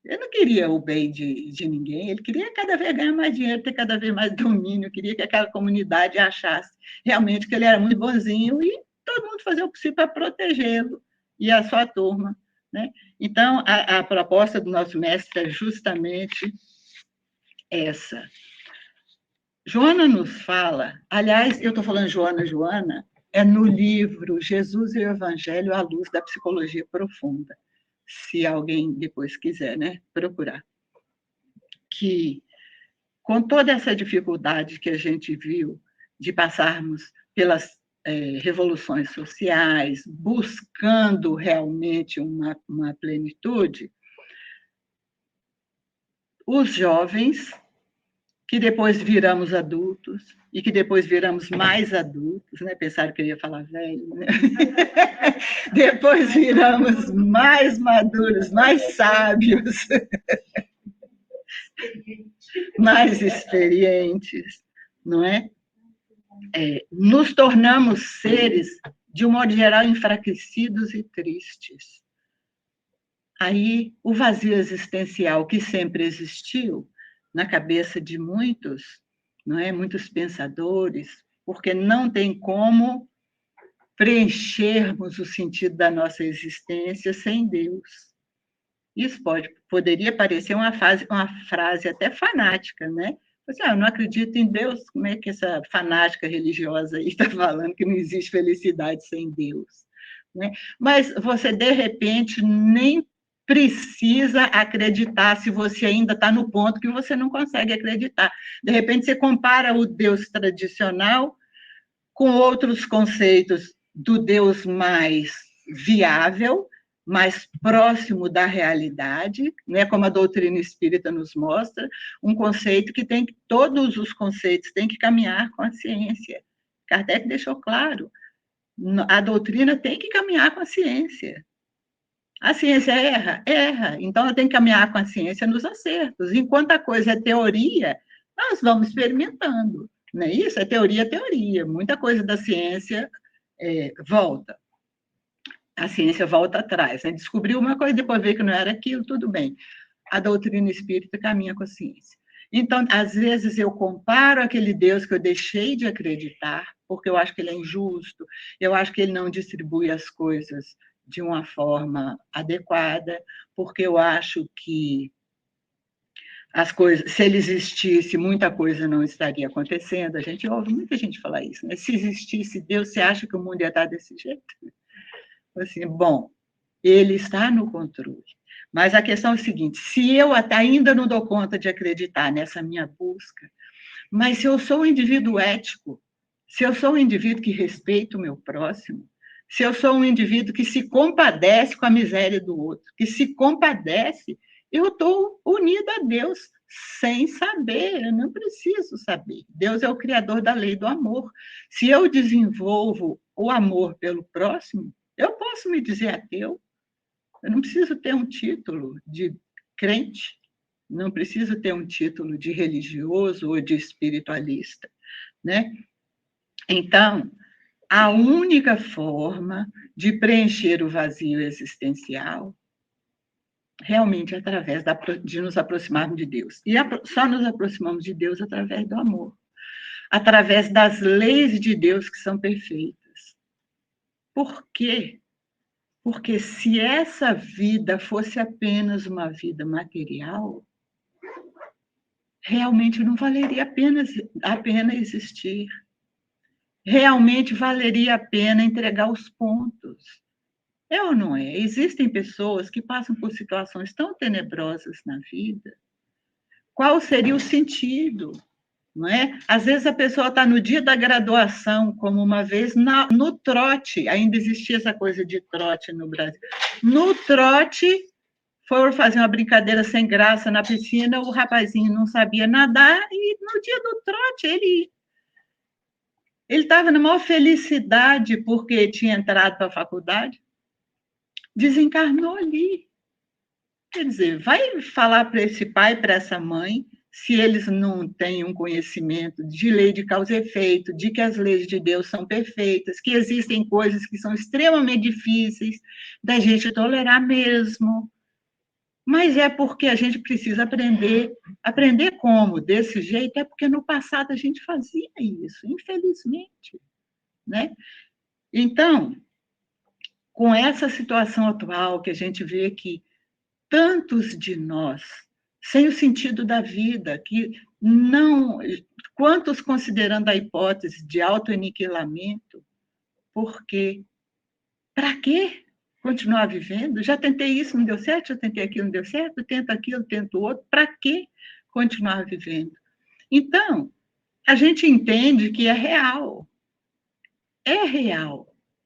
Ele não queria o bem de ninguém, ele queria cada vez ganhar mais dinheiro, ter cada vez mais domínio, queria que aquela comunidade achasse realmente que ele era muito bonzinho e todo mundo fazia o possível para protegê-lo e a sua turma, né? Então, a proposta do nosso mestre é justamente essa. Joana nos fala, aliás, eu estou falando Joana, é no livro Jesus e o Evangelho à Luz da Psicologia Profunda, se alguém depois quiser, né, procurar. Que, com toda essa dificuldade que a gente viu de passarmos pelas revoluções sociais, buscando realmente uma plenitude, os jovens, que depois viramos adultos, e que depois viramos mais adultos, né? Pensaram que eu ia falar velho, né? Depois viramos mais maduros, mais sábios, mais experientes, não é? Nos tornamos seres, de um modo geral, enfraquecidos e tristes. Aí, o vazio existencial que sempre existiu na cabeça de muitos, não é? Muitos pensadores, porque não tem como preenchermos o sentido da nossa existência sem Deus. Isso poderia parecer uma frase até fanática, né? Assim, eu não acredito em Deus, como é que essa fanática religiosa aí está falando que não existe felicidade sem Deus? Né? Mas você, de repente, nem precisa acreditar se você ainda está no ponto que você não consegue acreditar. De repente, você compara o Deus tradicional com outros conceitos do Deus mais viável, mais próximo da realidade, né, como a doutrina espírita nos mostra, um conceito que tem que, todos os conceitos têm que caminhar com a ciência. Kardec deixou claro, a doutrina tem que caminhar com a ciência. A ciência erra? Erra. Então, ela tem que caminhar com a ciência nos acertos. Enquanto a coisa é teoria, nós vamos experimentando. Não é isso? É teoria, teoria. Muita coisa da ciência volta. A ciência volta atrás. Né? Descobriu uma coisa, depois vê que não era aquilo, tudo bem. A doutrina espírita caminha com a ciência. Então, às vezes, eu comparo aquele Deus que eu deixei de acreditar, porque eu acho que ele é injusto, eu acho que ele não distribui as coisas de uma forma adequada, porque eu acho que as coisas, se ele existisse, muita coisa não estaria acontecendo. A gente ouve muita gente falar isso, né? Se existisse Deus, você acha que o mundo ia estar desse jeito? Assim, bom, ele está no controle. Mas a questão é a seguinte, se eu ainda não dou conta de acreditar nessa minha busca, mas se eu sou um indivíduo ético, se eu sou um indivíduo que respeita o meu próximo, se eu sou um indivíduo que se compadece com a miséria do outro, que se compadece, eu estou unido a Deus sem saber, eu não preciso saber. Deus é o criador da lei do amor. Se eu desenvolvo o amor pelo próximo, eu posso me dizer ateu. Eu não preciso ter um título de crente, não preciso ter um título de religioso ou de espiritualista, né? Então, a única forma de preencher o vazio existencial realmente é através de nos aproximarmos de Deus. E só nos aproximamos de Deus através do amor, através das leis de Deus que são perfeitas. Por quê? Porque se essa vida fosse apenas uma vida material, realmente não valeria a pena existir. Realmente valeria a pena entregar os pontos. É ou não é? Existem pessoas que passam por situações tão tenebrosas na vida. Qual seria o sentido? Não é? Às vezes a pessoa está no dia da graduação, como uma vez, no trote, ainda existia essa coisa de trote no Brasil. No trote, foram fazer uma brincadeira sem graça na piscina, o rapazinho não sabia nadar, e no dia do trote ele estava na maior felicidade porque tinha entrado para a faculdade, desencarnou ali. Quer dizer, vai falar para esse pai, para essa mãe, se eles não têm um conhecimento de lei de causa e efeito, de que as leis de Deus são perfeitas, que existem coisas que são extremamente difíceis da gente tolerar mesmo. Mas é porque a gente precisa aprender. Aprender como? Desse jeito? É porque no passado a gente fazia isso, infelizmente. Né? Então, com essa situação atual que a gente vê que tantos de nós, sem o sentido da vida, que não... Quantos considerando a hipótese de autoaniquilamento? Por quê? Para quê continuar vivendo? Já tentei isso, não deu certo, já tentei aquilo, não deu certo, tento aquilo, tento outro. Para que continuar vivendo? Então, a gente entende que é real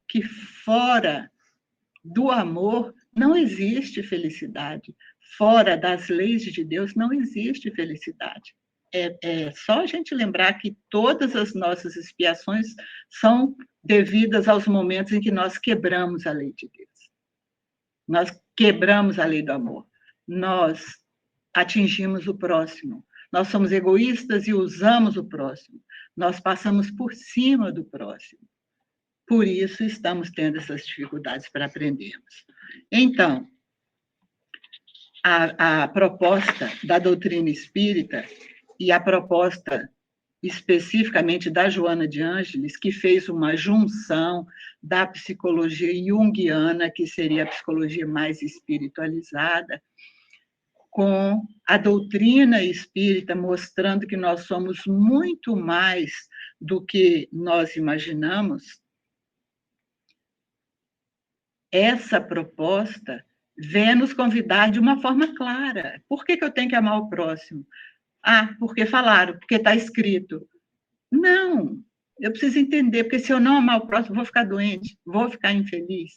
que fora do amor não existe felicidade. Fora das leis de Deus não existe felicidade. É só a gente lembrar que todas as nossas expiações são devidas aos momentos em que nós quebramos a lei de Deus. Nós quebramos a lei do amor. Nós atingimos o próximo. Nós somos egoístas e usamos o próximo. Nós passamos por cima do próximo. Por isso, estamos tendo essas dificuldades para aprendermos. Então, a proposta da doutrina espírita e a proposta especificamente da Joana de Ângeles, que fez uma junção da psicologia junguiana, que seria a psicologia mais espiritualizada, com a doutrina espírita, mostrando que nós somos muito mais do que nós imaginamos. Essa proposta vem nos convidar de uma forma clara. Por que eu tenho que amar o próximo? Ah, porque falaram, porque está escrito. Não, eu preciso entender, porque se eu não amar o próximo, vou ficar doente, vou ficar infeliz,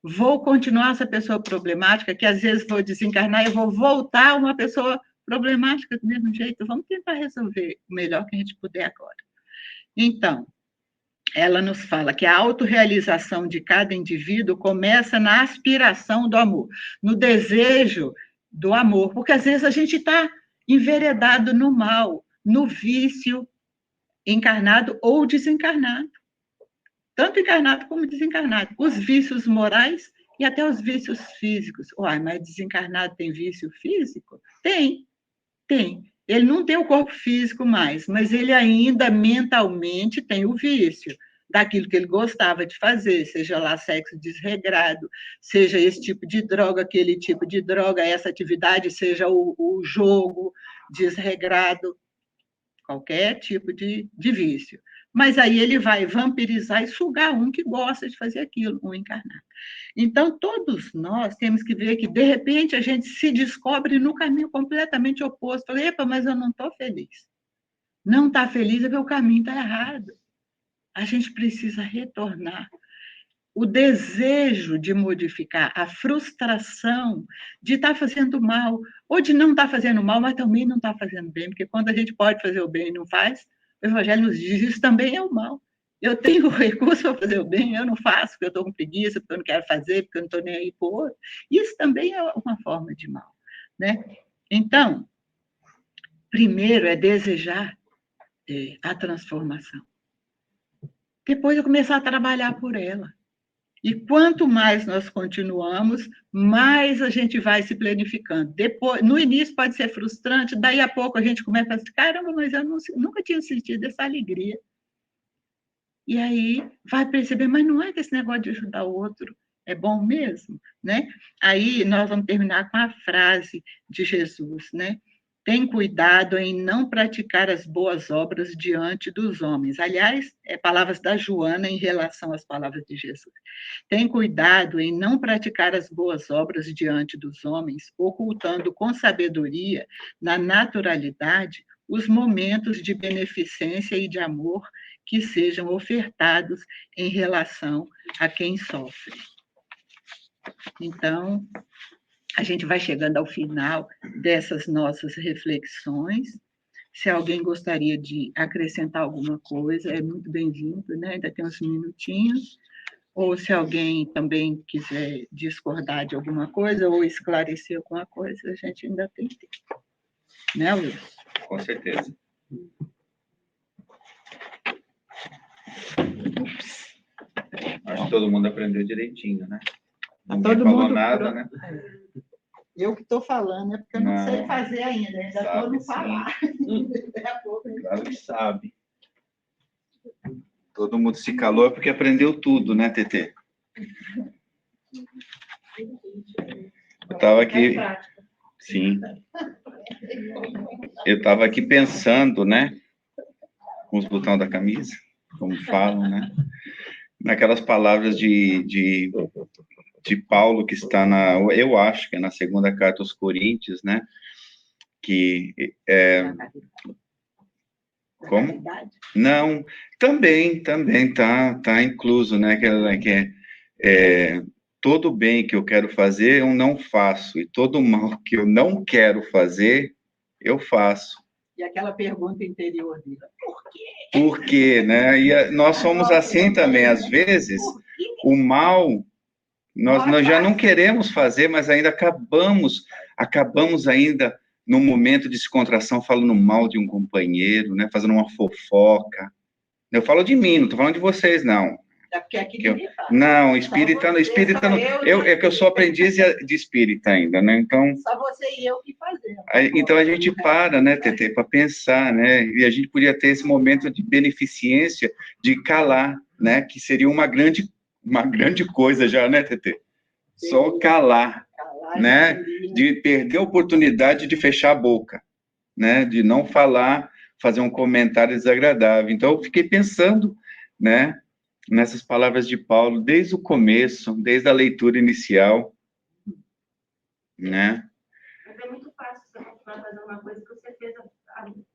vou continuar essa pessoa problemática, que às vezes vou desencarnar e vou voltar uma pessoa problemática do mesmo jeito. Vamos tentar resolver o melhor que a gente puder agora. Então, ela nos fala que a autorrealização de cada indivíduo começa na aspiração do amor, no desejo do amor, porque às vezes a gente está enveredado no mal, no vício, encarnado ou desencarnado. Tanto encarnado como desencarnado. Os vícios morais e até os vícios físicos. Uai, mas desencarnado tem vício físico? Tem. Ele não tem o corpo físico mais, mas ele ainda mentalmente tem o vício daquilo que ele gostava de fazer, seja lá sexo desregrado, seja esse tipo de droga, aquele tipo de droga, essa atividade, seja o jogo desregrado, qualquer tipo de vício. Mas aí ele vai vampirizar e sugar um que gosta de fazer aquilo, um encarnado. Então, todos nós temos que ver que, de repente, a gente se descobre no caminho completamente oposto. Falei, epa, mas eu não estou feliz. Não está feliz é porque o caminho está errado. A gente precisa retornar. O desejo de modificar, a frustração de estar fazendo mal, ou de não estar fazendo mal, mas também não estar fazendo bem, porque quando a gente pode fazer o bem e não faz, o Evangelho nos diz, isso também é o mal. Eu tenho recurso para fazer o bem, eu não faço, porque eu estou com preguiça, porque eu não quero fazer, porque eu não estou nem aí por outro. Isso também é uma forma de mal, né? Então, primeiro é desejar a transformação. Depois eu começar a trabalhar por ela. E quanto mais nós continuamos, mais a gente vai se planificando. Depois, no início pode ser frustrante, daí a pouco a gente começa a dizer, caramba, mas eu nunca tinha sentido essa alegria. E aí vai perceber, mas não é que esse negócio de ajudar o outro é bom mesmo, né? Aí nós vamos terminar com a frase de Jesus, né? Tem cuidado em não praticar as boas obras diante dos homens. Aliás, palavras da Joana em relação às palavras de Jesus. Tem cuidado em não praticar as boas obras diante dos homens, ocultando com sabedoria, na naturalidade, os momentos de beneficência e de amor que sejam ofertados em relação a quem sofre. Então, a gente vai chegando ao final dessas nossas reflexões. Se alguém gostaria de acrescentar alguma coisa, é muito bem-vindo, né? Ainda tem uns minutinhos. Ou se alguém também quiser discordar de alguma coisa ou esclarecer alguma coisa, a gente ainda tem tempo. Né, Luiz? Com certeza. Acho que todo mundo aprendeu direitinho, né? Ninguém falou nada, né? Eu que estou falando, é porque eu não sei fazer ainda estou no falar. Claro que sabe. Todo mundo se calou porque aprendeu tudo, né, Tetê? Eu estava aqui... Sim. Eu estava aqui pensando, né? Com os botões da camisa, como falam, né? Naquelas palavras de Paulo, que está eu acho que é na segunda carta aos Coríntios, né? Que como? Não, também tá incluso, né? Que todo bem que eu quero fazer, eu não faço, e todo mal que eu não quero fazer, eu faço. E aquela pergunta interior dele, por quê? Por quê, né? E nós somos assim também, às vezes, o mal, nós já não queremos fazer, mas ainda acabamos ainda num momento de descontração falando mal de um companheiro, né? Fazendo uma fofoca. Eu falo de mim, não estou falando de vocês, não. É porque aqui Que eu- ninguém fala. Não, espírita, é que eu sou aprendiz de espírita ainda, né? Então, Só você e eu que fazemos. então a gente para, né, Tetê, para pensar, né? E a gente podia ter esse momento de beneficência, de calar, né? Que seria uma grande coisa já, né, Tetê? Só calar, né? De perder a oportunidade de fechar a boca, né? De não falar, fazer um comentário desagradável. Então, eu fiquei pensando, né? Nessas palavras de Paulo, desde o começo, desde a leitura inicial, né? Mas é muito fácil você continuar fazendo uma coisa que você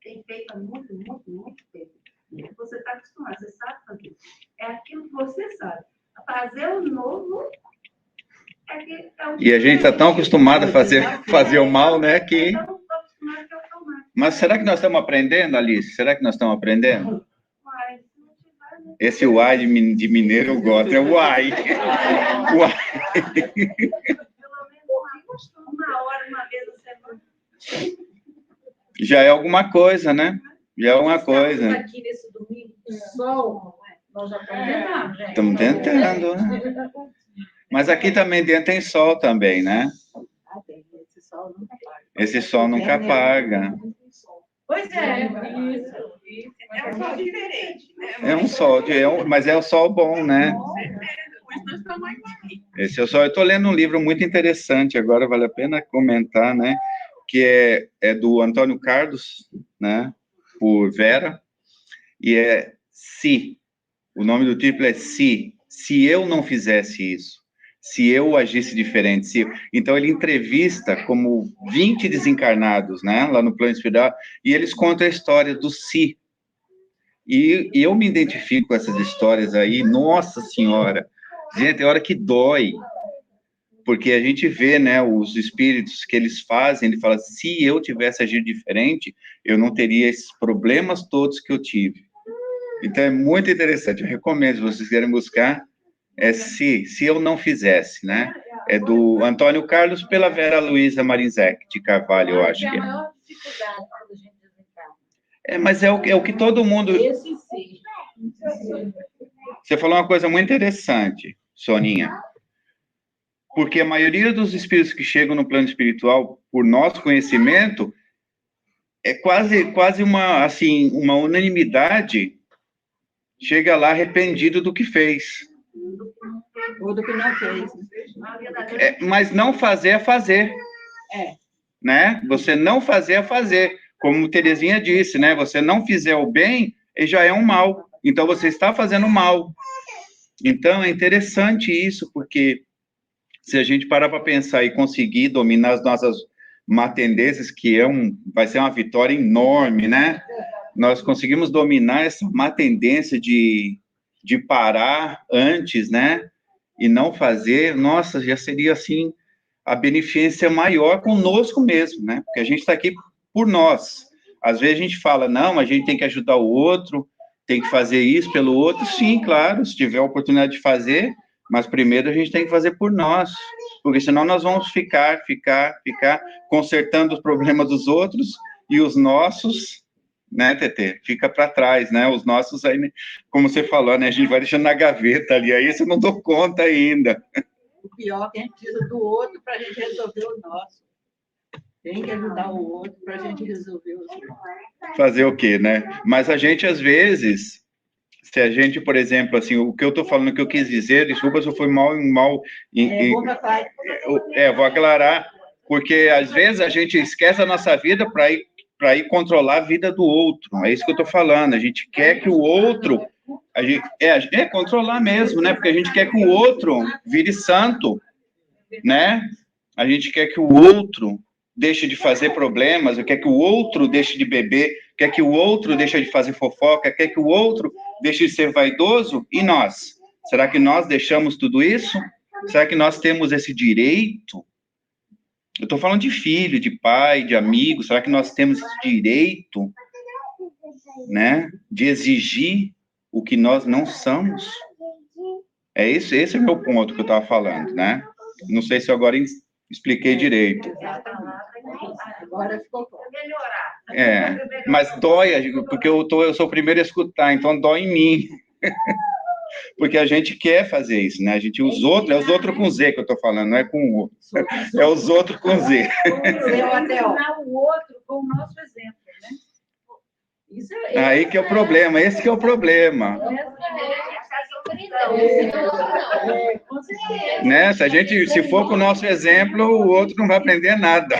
tem feito há muito, muito, muito tempo. Você está acostumado, você sabe fazer. É aquilo que você sabe. Fazer o novo é o E a gente está tão acostumado a fazer o mal, né? Que... Estamos acostumados a automático. Mas será que nós estamos aprendendo, Alice? Será que nós estamos aprendendo? Mas, se não tiver, né? Esse uai de mineiro eu gosto, é uai. Uai. Pelo menos uma hora, uma vez na semana. Já é alguma coisa, né? Já é uma coisa. Aqui nesse domingo, o sol, nós já estamos tentando, gente. Estamos tentando, né? Mas aqui também dentro tem sol também, né? Esse sol nunca paga. Esse sol nunca apaga. Pois é, É um sol diferente, né? É um sol, mas é um sol bom, né? Mas nós estamos aqui. Esse é o sol. Eu estou lendo um livro muito interessante, agora vale a pena comentar, né? Que é do Antônio Carlos, né? Por Vera, e é Se. O nome do título é Se eu não fizesse isso, se eu agisse diferente. Então, ele entrevista como 20 desencarnados, né? Lá no plano espiritual, e eles contam a história do Se. E eu me identifico com essas histórias aí, nossa senhora. Gente, é hora que dói. Porque a gente vê, né, os espíritos que eles fazem, ele fala, se eu tivesse agido diferente, eu não teria esses problemas todos que eu tive. Então, é muito interessante, eu recomendo, se vocês querem buscar, se eu não fizesse, né? É do Antônio Carlos pela Vera Luísa Marinzec de Carvalho, eu acho que é a é. maior dificuldade quando a gente desencarna. Mas é o que todo mundo... Esse sim. Você falou uma coisa muito interessante, Soninha. Porque a maioria dos espíritos que chegam no plano espiritual, por nosso conhecimento, é quase uma, assim, uma unanimidade, chega lá arrependido do que fez. Ou do que não fez. Mas não fazer é fazer. É. Né? Você não fazer é fazer. Como Terezinha disse, né? Você não fizer o bem, ele já é um mal. Então, você está fazendo mal. Então, é interessante isso, porque se a gente parar para pensar e conseguir dominar as nossas má tendências, que vai ser uma vitória enorme, né? Nós conseguimos dominar essa má tendência de parar antes, né? E não fazer, nossa, já seria, assim, a beneficência maior conosco mesmo, né? Porque a gente está aqui por nós. Às vezes a gente fala, não, a gente tem que ajudar o outro, tem que fazer isso pelo outro. Sim, claro, se tiver a oportunidade de fazer, mas primeiro a gente tem que fazer por nós, porque senão nós vamos ficar consertando os problemas dos outros e os nossos, né, Tetê, fica para trás, né, os nossos aí, como você falou, né, a gente vai deixando na gaveta ali, aí eu não dou conta ainda. O pior é que a gente precisa do outro para a gente resolver o nosso. Tem que ajudar o outro para a gente resolver o nosso. Fazer o quê, né? Mas a gente, às vezes, se a gente, por exemplo, assim, o que eu estou falando, o que eu quis dizer, desculpa se eu fui mal... vou aclarar, porque às vezes a gente esquece a nossa vida para ir controlar a vida do outro. É isso que eu estou falando. A gente quer que o outro... controlar mesmo, né? Porque a gente quer que o outro vire santo, né? A gente quer que o outro deixe de fazer problemas, quer que o outro deixe de beber, quer que o outro deixe de fazer fofoca, quer que o outro deixe de ser vaidoso, e nós? Será que nós deixamos tudo isso? Será que nós temos esse direito? Eu estou falando de filho, de pai, de amigo, será que nós temos esse direito, né, de exigir o que nós não somos? Esse é o meu ponto que eu estava falando, né? Não sei se eu agora expliquei direito. Agora ficou bom. Melhorar. Mas dói, porque eu sou o primeiro a escutar, então dói em mim. Porque a gente quer fazer isso, né? A gente, os outros, é os outros com Z que eu tô falando, não é com o outro. É os outros com Z. Ensinar o outro com o nosso exemplo, né? Isso Aí que é o problema, esse que é o problema. Com certeza. Né? Se for com o nosso exemplo, o outro não vai aprender nada.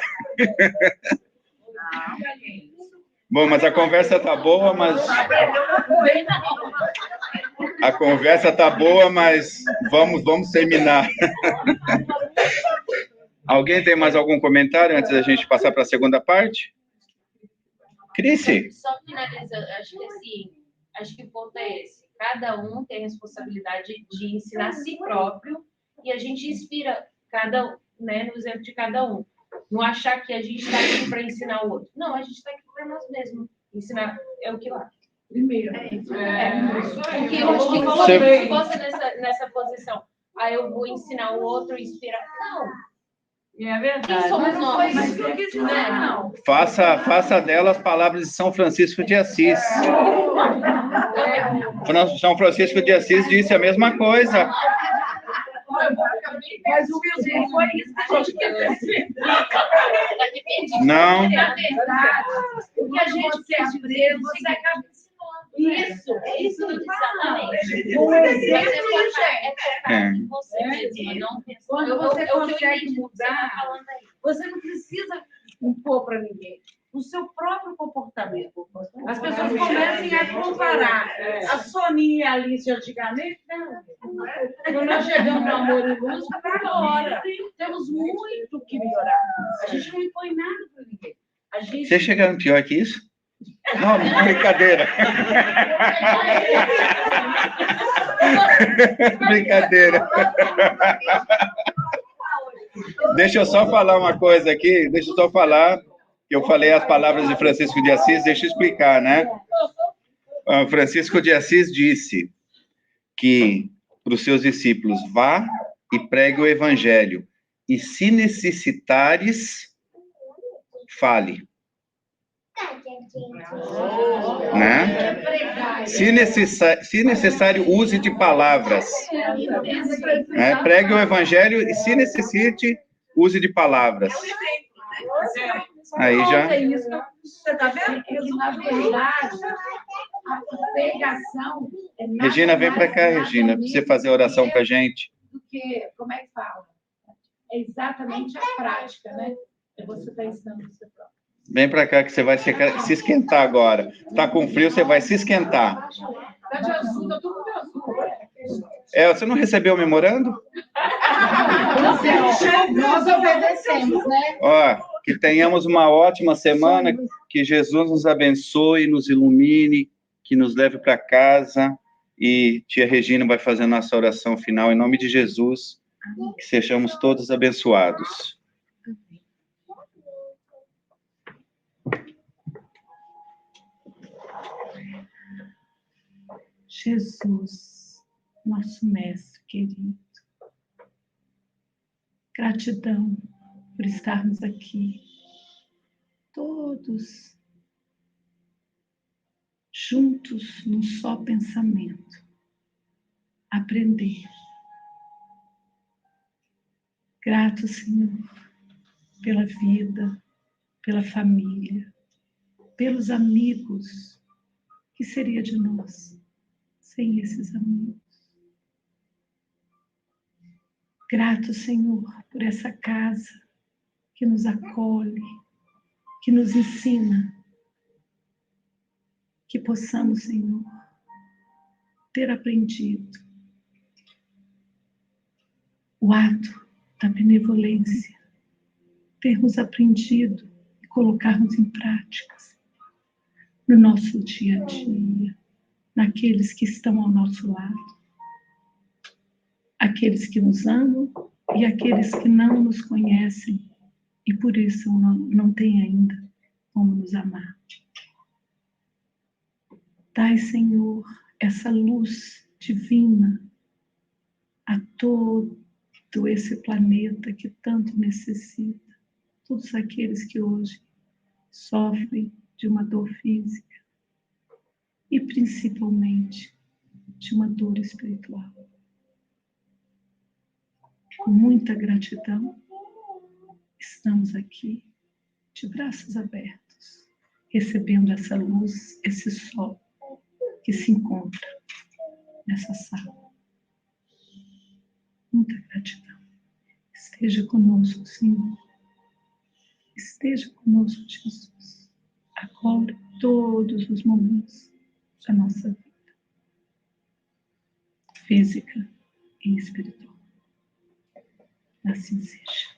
Bom, mas a conversa tá boa, mas vamos terminar. Alguém tem mais algum comentário antes da gente passar para a segunda parte? Cris? Só finalizando, acho que o ponto é esse. Cada um tem a responsabilidade de ensinar a si próprio e a gente inspira no exemplo de cada um. Não achar que a gente está aqui para ensinar o outro. Não, a gente está aqui para nós mesmos. Ensinar é o que eu acho. Primeiro. Porque eu acho que se fosse nessa posição, eu vou ensinar o outro, inspirar. Não. É verdade. Quem somos nós? Mas isso que eu quis dizer, não. Faça dela as palavras de São Francisco de Assis. São Francisco de Assis disse a mesma coisa. Mas o mesmo foi isso que a gente quer dizer. Não. É verdade. O que a gente quer dizer, você acaba ensinando. Isso, é isso que eu tô falando. O exemplo, é em você mesmo, não pensar. Quando você consegue mudar, você não precisa impor para ninguém. O seu próprio comportamento. As pessoas comecem a comparar. A Soninha e a Alice antigamente, não. Quando nós chegamos no Amor e Luz, para hora. Temos muito que melhorar. A gente não impõe nada para ninguém. Vocês chegaram pior que isso? Não, brincadeira. Brincadeira. Deixa eu só falar uma coisa aqui. Deixa eu só falar. Eu falei as palavras de Francisco de Assis. Deixa eu explicar, né? Francisco de Assis disse que para os seus discípulos, vá e pregue o evangelho. E se necessitares, fale. Né? Se necessário, use de palavras. Né? Pregue o evangelho e, se necessite, use de palavras. Aí já. Você está vendo? Na verdade, a pregação. Regina, vem para cá, Regina, para você fazer oração para a gente. Do que, como é que fala? É exatamente a prática, né? Você está ensinando você próprio. Vem para cá que você vai se esquentar agora. Está com frio, você vai se esquentar. Está de azul, eu estou com azul. Você não recebeu o memorando? Nós obedecemos, né? Ó, que tenhamos uma ótima semana, que Jesus nos abençoe, nos ilumine, que nos leve para casa, e tia Regina vai fazer a nossa oração final, em nome de Jesus, que sejamos todos abençoados. Jesus, nosso mestre querido, gratidão por estarmos aqui, todos juntos num só pensamento, aprender. Grato, Senhor, pela vida, pela família, pelos amigos. Que seria de nós sem esses amigos? Grato, Senhor, por essa casa que nos acolhe, que nos ensina, que possamos, Senhor, ter aprendido o ato da benevolência, termos aprendido e colocarmos em práticas no nosso dia a dia, naqueles que estão ao nosso lado, aqueles que nos amam e aqueles que não nos conhecem e por isso não têm ainda como nos amar. Dai, Senhor, essa luz divina a todo esse planeta que tanto necessita, todos aqueles que hoje sofrem de uma dor física e principalmente de uma dor espiritual. Com muita gratidão, estamos aqui, de braços abertos, recebendo essa luz, esse sol que se encontra nessa sala. Muita gratidão. Esteja conosco, Senhor. Esteja conosco, Jesus. Agora, todos os momentos da nossa vida, física e espiritual. Assim seja.